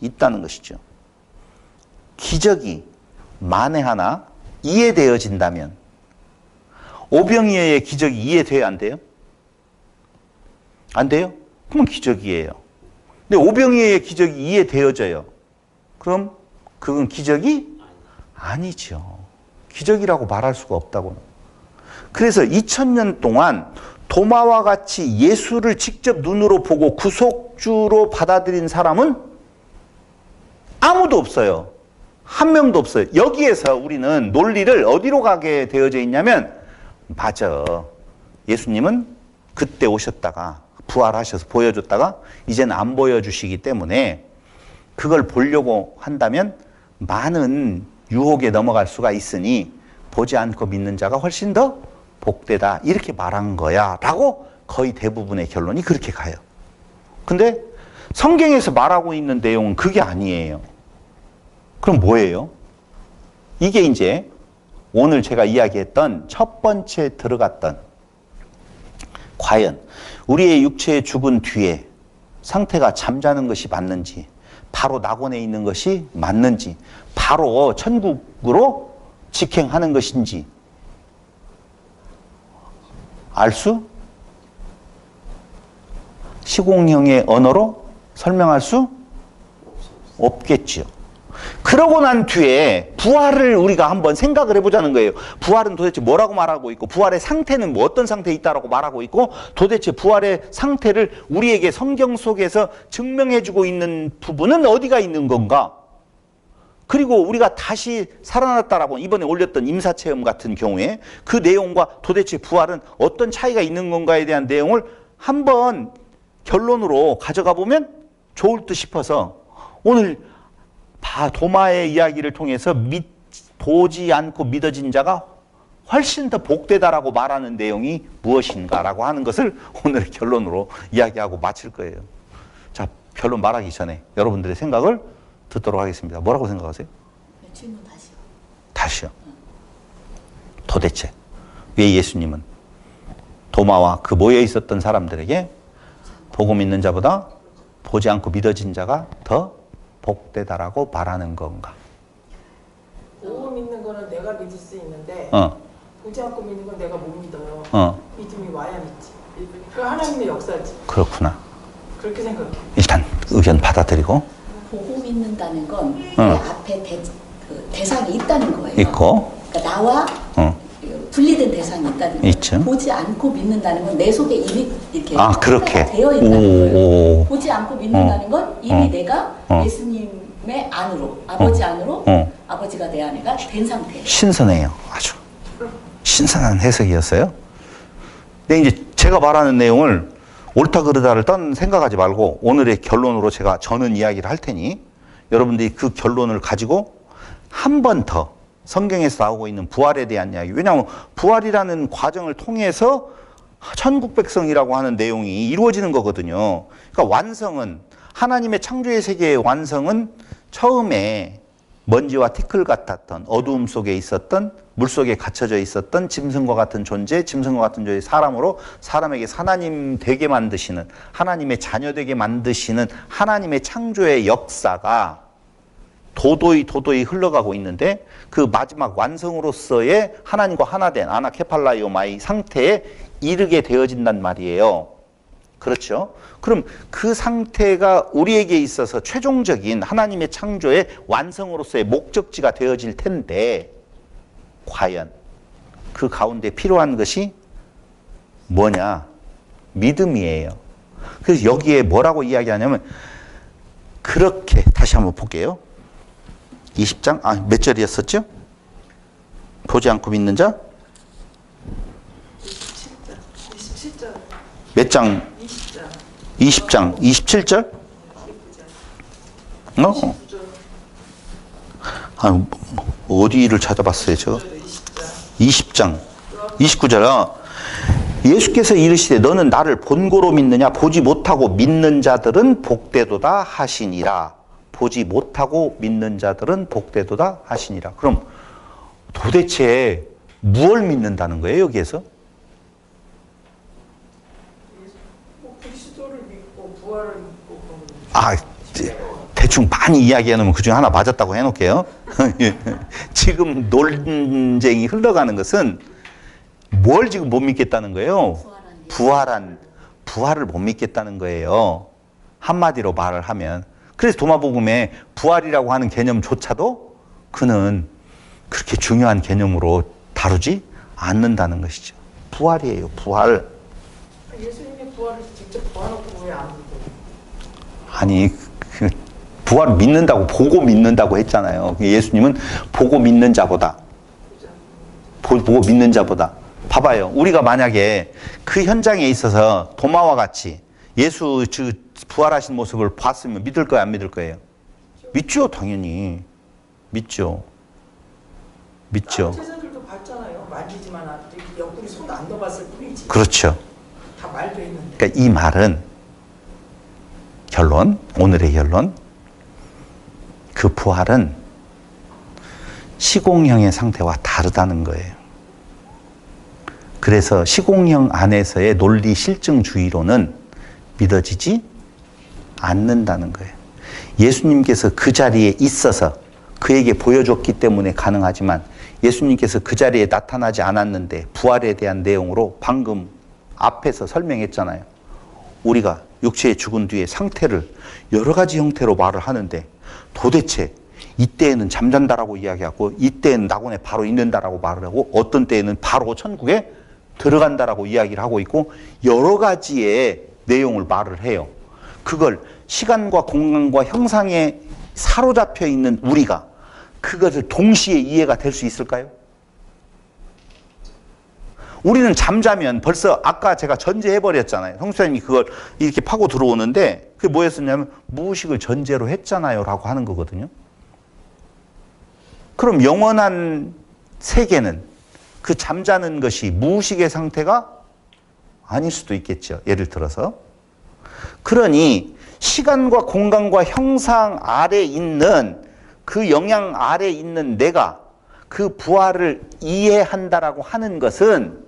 있다는 것이죠. 기적이 만에 하나 이해되어진다면 오병이어의 기적이 이해돼야 안 돼요? 안 돼요? 그럼 기적이에요. 근데 오병이어의 기적이 이해되어져요. 그럼 그건 기적이 아니죠. 기적이라고 말할 수가 없다고는. 그래서 2000년 동안 도마와 같이 예수를 직접 눈으로 보고 구속주로 받아들인 사람은 아무도 없어요. 한 명도 없어요. 여기에서 우리는 논리를 어디로 가게 되어져 있냐면, 맞아. 예수님은 그때 오셨다가 부활하셔서 보여줬다가 이제는 안 보여주시기 때문에 그걸 보려고 한다면 많은 유혹에 넘어갈 수가 있으니 보지 않고 믿는 자가 훨씬 더 복되다. 이렇게 말한 거야. 라고 거의 대부분의 결론이 그렇게 가요. 근데 성경에서 말하고 있는 내용은 그게 아니에요. 그럼 뭐예요? 이게 이제 오늘 제가 이야기했던 첫 번째 들어갔던, 과연 우리의 육체에 죽은 뒤에 상태가 잠자는 것이 맞는지, 바로 낙원에 있는 것이 맞는지, 바로 천국으로 직행하는 것인지 알 수? 시공형의 언어로 설명할 수 없겠죠. 그러고 난 뒤에 부활을 우리가 한번 생각을 해보자는 거예요. 부활은 도대체 뭐라고 말하고 있고, 부활의 상태는 뭐 어떤 상태에 있다라고 말하고 있고, 도대체 부활의 상태를 우리에게 성경 속에서 증명해주고 있는 부분은 어디가 있는 건가? 그리고 우리가 다시 살아났다라고 이번에 올렸던 임사체험 같은 경우에 그 내용과 도대체 부활은 어떤 차이가 있는 건가에 대한 내용을 한번 결론으로 가져가 보면 좋을 듯 싶어서 오늘 도마의 이야기를 통해서 보지 않고 믿어진 자가 훨씬 더 복되다라고 말하는 내용이 무엇인가라고 하는 것을 오늘의 결론으로 이야기하고 마칠 거예요. 자, 결론 말하기 전에 여러분들의 생각을 듣도록 하겠습니다. 뭐라고 생각하세요? 질문 다시요. 다시요. 도대체 왜 예수님은 도마와 그 모여 있었던 사람들에게 보고 믿는 자보다 보지 않고 믿어진 자가 더 복되다라고 말하는 건가? 보고 믿는 거는 내가 믿을 수 있는데 보지 않고 믿는 건 내가 못 믿어요. 믿음이 와야 믿지. 그 하나님의 역사지. 그렇구나. 그렇게 생각해. 일단 의견 받아들이고 보고 믿는다는 건 내 앞에 대상이 있다는 거예요. 있고 그러니까 나와 분리된 대상이 있다는 거예요. 있죠. 보지 않고 믿는다는 건 내 속에 이미 이렇게 그렇게 되어 있다는 거예요. 오. 보지 않고 믿는다는 건 이미 내가 예수님의 안으로, 아버지 안으로 아버지가 내 아내가 된 상태예요. 신선해요. 아주 신선한 해석이었어요. 근데 이제 제가 말하는 내용을 옳다 그르다를 생각하지 말고 오늘의 결론으로 저는 이야기를 할 테니 여러분들이 그 결론을 가지고 한 번 더 성경에서 나오고 있는 부활에 대한 이야기. 왜냐하면 부활이라는 과정을 통해서 천국 백성이라고 하는 내용이 이루어지는 거거든요. 그러니까 완성은 하나님의 창조의 세계의 완성은 처음에 먼지와 티끌 같았던 어두움 속에 있었던 물속에 갇혀져 있었던 짐승과 같은 존재, 짐승과 같은 존재 사람으로 사람에게 하나님 되게 만드시는 하나님의 자녀 되게 만드시는 하나님의 창조의 역사가 도도히 흘러가고 있는데 그 마지막 완성으로서의 하나님과 하나 된 아나케팔라이오마의 상태에 이르게 되어진단 말이에요. 그렇죠? 그럼 그 상태가 우리에게 있어서 최종적인 하나님의 창조의 완성으로서의 목적지가 되어질 텐데 과연 그 가운데 필요한 것이 뭐냐? 믿음이에요. 그래서 여기에 뭐라고 이야기하냐면 그렇게 다시 한번 볼게요. 20장? 몇 절이었었죠? 보지 않고 믿는 자? 27절. 몇 장? 20장. 27절? 어디를 찾아봤어요, 저? 20장. 29절. 예수께서 이르시되 너는 나를 본고로 믿느냐? 보지 못하고 믿는 자들은 복되도다 하시니라. 보지 못하고 믿는 자들은 복되도다 하시니라. 그럼 도대체 무엇을 믿는다는 거예요, 여기에서? 그리스도를 믿고 부활을 믿고 대충 많이 이야기해놓으면 그중에 하나 맞았다고 해놓을게요. 지금 논쟁이 흘러가는 것은 뭘 지금 못 믿겠다는 거예요? 부활을 못 믿겠다는 거예요. 한마디로 말을 하면. 그래서 도마복음에 부활이라고 하는 개념조차도 그는 그렇게 중요한 개념으로 다루지 않는다는 것이죠. 부활이에요, 부활. 예수님이 부활을 직접 보아놓고 왜 안 믿어요? 아니, 부활을 믿는다고, 보고 믿는다고 했잖아요. 예수님은 보고 믿는 자보다. 보고 믿는 자보다. 봐봐요. 우리가 만약에 그 현장에 있어서 도마와 같이 예수 부활하신 모습을 봤으면 믿을 거예요, 안 믿을 거예요? 믿죠, 당연히. 믿죠. 제자들도 봤잖아요. 만지지만 옆구리 손 안 넣어봤을 뿐이지. 그렇죠. 다 말도 했는데. 그러니까 이 말은 오늘의 결론, 그 부활은 시공형의 상태와 다르다는 거예요. 그래서 시공형 안에서의 논리 실증주의로는 믿어지지 않는다는 거예요. 예수님께서 그 자리에 있어서 그에게 보여줬기 때문에 가능하지만 예수님께서 그 자리에 나타나지 않았는데 부활에 대한 내용으로 방금 앞에서 설명했잖아요. 우리가 육체에 죽은 뒤에 상태를 여러 가지 형태로 말을 하는데 도대체 이때에는 잠잔다라고 이야기하고 이때에는 낙원에 바로 있는다라고 말을 하고 어떤 때에는 바로 천국에 들어간다라고 이야기를 하고 있고 여러 가지의 내용을 말을 해요. 그걸 시간과 공간과 형상에 사로잡혀 있는 우리가 그것을 동시에 이해가 될 수 있을까요? 우리는 잠자면 벌써 아까 제가 전제해버렸잖아요. 성수님이 그걸 이렇게 파고 들어오는데 그게 뭐였었냐면 무의식을 전제로 했잖아요 라고 하는 거거든요. 그럼 영원한 세계는 그 잠자는 것이 무의식의 상태가 아닐 수도 있겠죠. 예를 들어서. 그러니 시간과 공간과 형상 아래 있는 그 영향 아래 있는 내가 그 부활을 이해한다라고 하는 것은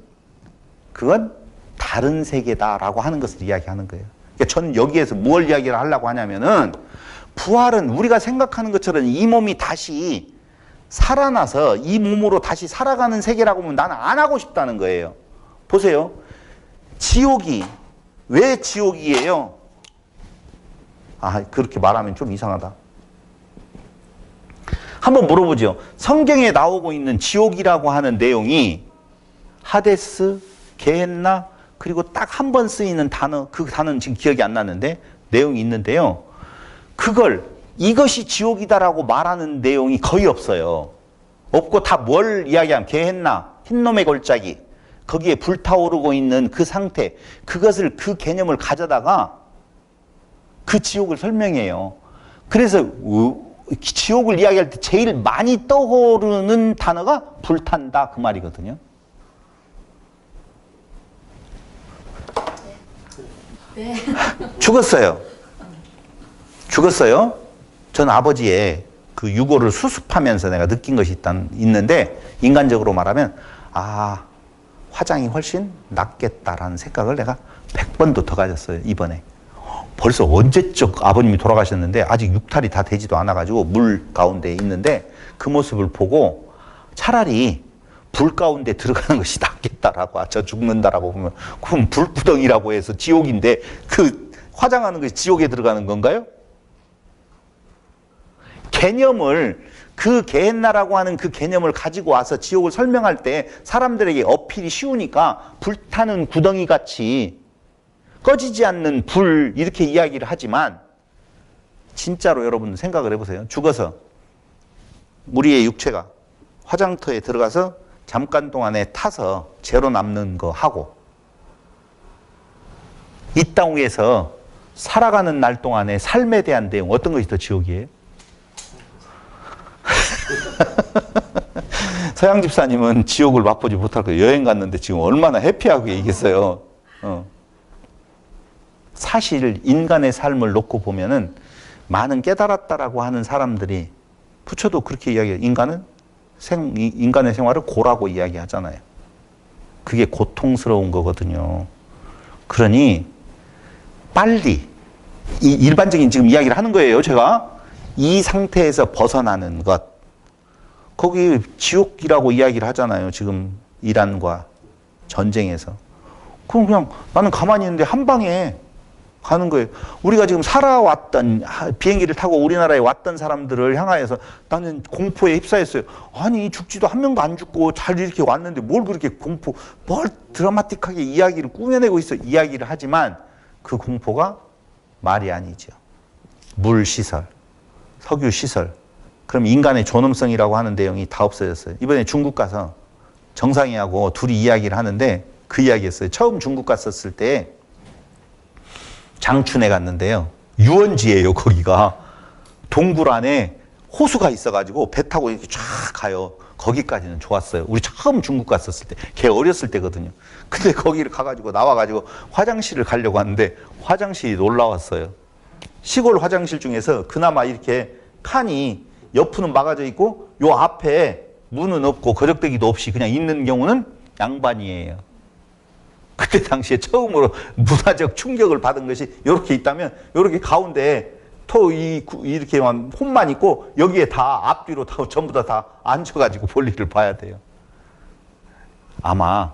그건 다른 세계다라고 하는 것을 이야기하는 거예요. 그러니까 저는 여기에서 뭘 이야기를 하려고 하냐면은 부활은 우리가 생각하는 것처럼 이 몸이 다시 살아나서 이 몸으로 다시 살아가는 세계라고 하면 나는 안 하고 싶다는 거예요. 보세요. 지옥이 왜 지옥이에요? 아, 그렇게 말하면 좀 이상하다. 한번 물어보죠. 성경에 나오고 있는 지옥이라고 하는 내용이 하데스, 게헨나, 그리고 딱 한 번 쓰이는 단어, 그 단어는 지금 기억이 안 나는데 내용이 있는데요. 그걸 이것이 지옥이다라고 말하는 내용이 거의 없어요. 없고 다 뭘 이야기하면 게헨나, 흰놈의 골짜기, 거기에 불타오르고 있는 그 상태, 그것을 그 개념을 가져다가 그 지옥을 설명해요. 그래서 지옥을 이야기할 때 제일 많이 떠오르는 단어가 불탄다 그 말이거든요. 네. 죽었어요. 죽었어요. 전 아버지의 그 유고를 수습하면서 내가 느낀 것이 있는데 인간적으로 말하면 아, 화장이 훨씬 낫겠다라는 생각을 내가 100번도 더 가졌어요. 이번에. 벌써 언제적 아버님이 돌아가셨는데 아직 육탈이 다 되지도 않아가지고 물 가운데 있는데 그 모습을 보고 차라리 불 가운데 들어가는 것이 낫겠다라고, 저 죽는다라고 보면 그럼 불구덩이라고 해서 지옥인데 그 화장하는 것이 지옥에 들어가는 건가요? 개념을, 그 게헨나라고 하는 그 개념을 가지고 와서 지옥을 설명할 때 사람들에게 어필이 쉬우니까 불타는 구덩이 같이 꺼지지 않는 불 이렇게 이야기를 하지만 진짜로 여러분 생각을 해보세요. 죽어서 우리의 육체가 화장터에 들어가서 잠깐 동안에 타서 재로 남는 거 하고 이 땅 위에서 살아가는 날 동안에 삶에 대한 내용 어떤 것이 더 지옥이에요? 서양 집사님은 지옥을 맛보지 못할 거예요. 여행 갔는데 지금 얼마나 해피하게 얘기했어요. 사실 인간의 삶을 놓고 보면은 많은 깨달았다라고 하는 사람들이 부처도 그렇게 이야기해요. 인간의 생활을 고라고 이야기하잖아요. 그게 고통스러운 거거든요. 그러니 빨리 이 일반적인 지금 이야기를 하는 거예요. 제가 이 상태에서 벗어나는 것, 거기 지옥이라고 이야기를 하잖아요. 지금 이란과 전쟁에서. 그럼 그냥 나는 가만히 있는데 한 방에 가는 거예요. 우리가 지금 살아왔던, 비행기를 타고 우리나라에 왔던 사람들을 향하여서 나는 공포에 휩싸였어요. 아니 죽지도 한 명도 안 죽고 잘 이렇게 왔는데 뭘 그렇게 뭘 드라마틱하게 이야기를 꾸며내고 있어. 이야기를 하지만 그 공포가 말이 아니죠. 물시설, 석유시설, 그럼 인간의 존엄성이라고 하는 내용이 다 없어졌어요. 이번에 중국 가서 정상이하고 둘이 이야기를 하는데 그 이야기였어요. 처음 중국 갔었을 때 장춘에 갔는데요. 유원지예요. 거기가. 동굴 안에 호수가 있어가지고 배 타고 이렇게 쫙 가요. 거기까지는 좋았어요. 우리 처음 중국 갔었을 때. 걔 어렸을 때거든요. 근데 거기를 가가지고 나와가지고 화장실을 가려고 하는데 화장실이 놀라웠어요. 시골 화장실 중에서 그나마 이렇게 칸이 옆으로는 막아져 있고 요 앞에 문은 없고 거적대기도 없이 그냥 있는 경우는 양반이에요. 그때 당시에 처음으로 문화적 충격을 받은 것이 이렇게 있다면 이렇게 가운데 이렇게만 홈만 있고 여기에 다 앞뒤로 다 전부 다 앉아가지고 볼일을 봐야 돼요. 아마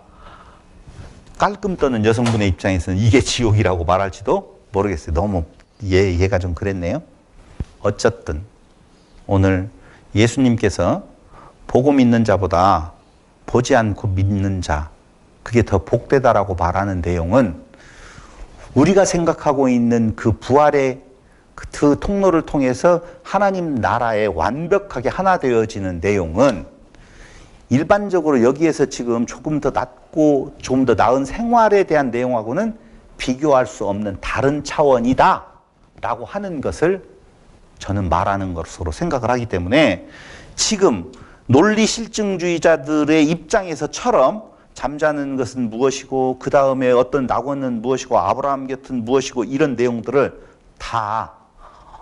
깔끔 떠는 여성분의 입장에서는 이게 지옥이라고 말할지도 모르겠어요. 너무 얘가 좀 그랬네요. 어쨌든 오늘 예수님께서 보고 믿는 자보다 보지 않고 믿는 자, 그게 더 복되다라고 말하는 내용은 우리가 생각하고 있는 그 부활의 그 통로를 통해서 하나님 나라에 완벽하게 하나 되어지는 내용은 일반적으로 여기에서 지금 조금 더 낫고 조금 더 나은 생활에 대한 내용하고는 비교할 수 없는 다른 차원이다 라고 하는 것을 저는 말하는 것으로 생각을 하기 때문에 지금 논리 실증주의자들의 입장에서처럼 잠자는 것은 무엇이고 그 다음에 어떤 낙원은 무엇이고 아브라함 곁은 무엇이고 이런 내용들을 다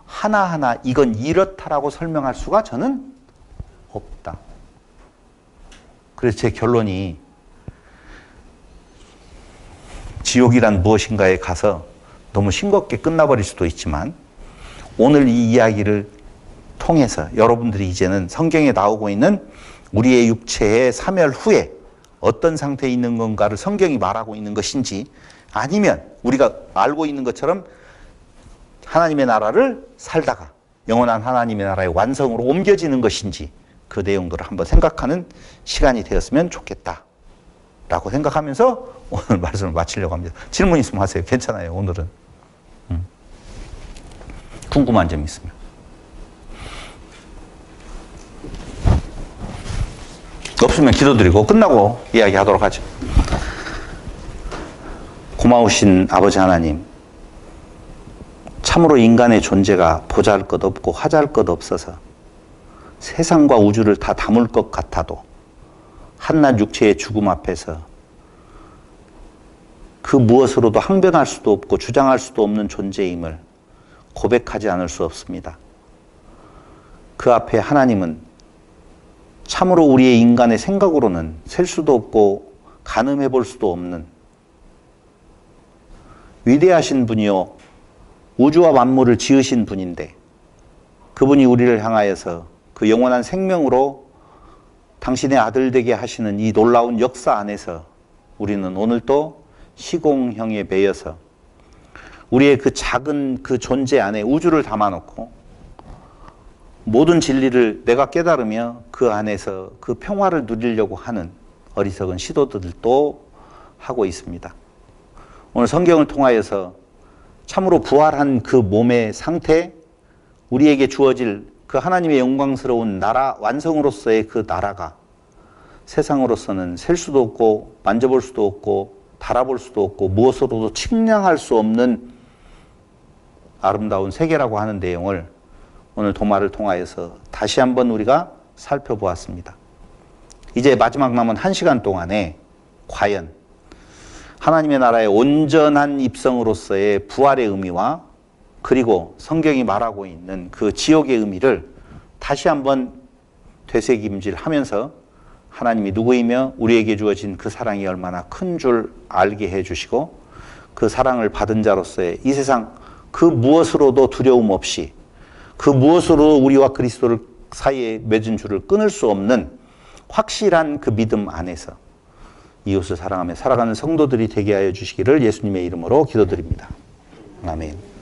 하나하나 이건 이렇다라고 설명할 수가 저는 없다. 그래서 제 결론이 지옥이란 무엇인가에 가서 너무 싱겁게 끝나버릴 수도 있지만 오늘 이 이야기를 통해서 여러분들이 이제는 성경에 나오고 있는 우리의 육체의 사멸 후에 어떤 상태에 있는 건가를 성경이 말하고 있는 것인지 아니면 우리가 알고 있는 것처럼 하나님의 나라를 살다가 영원한 하나님의 나라의 완성으로 옮겨지는 것인지 그 내용들을 한번 생각하는 시간이 되었으면 좋겠다 라고 생각하면서 오늘 말씀을 마치려고 합니다. 질문 있으면 하세요. 괜찮아요. 오늘은 궁금한 점 있으면. 없으면 기도드리고 끝나고 이야기하도록 하죠. 고마우신 아버지 하나님, 참으로 인간의 존재가 보잘것없고 하잘것없어서 세상과 우주를 다 담을 것 같아도 한낱 육체의 죽음 앞에서 그 무엇으로도 항변할 수도 없고 주장할 수도 없는 존재임을 고백하지 않을 수 없습니다. 그 앞에 하나님은 참으로 우리의 인간의 생각으로는 셀 수도 없고 가늠해 볼 수도 없는 위대하신 분이요 우주와 만물을 지으신 분인데 그분이 우리를 향하여서 그 영원한 생명으로 당신의 아들 되게 하시는 이 놀라운 역사 안에서 우리는 오늘 또 시공형에 매여서 우리의 그 작은 그 존재 안에 우주를 담아놓고 모든 진리를 내가 깨달으며 그 안에서 그 평화를 누리려고 하는 어리석은 시도들도 하고 있습니다. 오늘 성경을 통하여서 참으로 부활한 그 몸의 상태, 우리에게 주어질 그 하나님의 영광스러운 나라 완성으로서의 그 나라가 세상으로서는 셀 수도 없고 만져볼 수도 없고 달아볼 수도 없고 무엇으로도 측량할 수 없는 아름다운 세계라고 하는 내용을 오늘 도마를 통하여서 다시 한번 우리가 살펴보았습니다. 이제 마지막 남은 1시간 동안에 과연 하나님의 나라의 온전한 입성으로서의 부활의 의미와 그리고 성경이 말하고 있는 그 지옥의 의미를 다시 한번 되새김질하면서 하나님이 누구이며 우리에게 주어진 그 사랑이 얼마나 큰 줄 알게 해주시고 그 사랑을 받은 자로서의 이 세상 그 무엇으로도 두려움 없이 그 무엇으로 우리와 그리스도를 사이에 맺은 줄을 끊을 수 없는 확실한 그 믿음 안에서 이웃을 사랑하며 살아가는 성도들이 되게 하여 주시기를 예수님의 이름으로 기도드립니다. 아멘.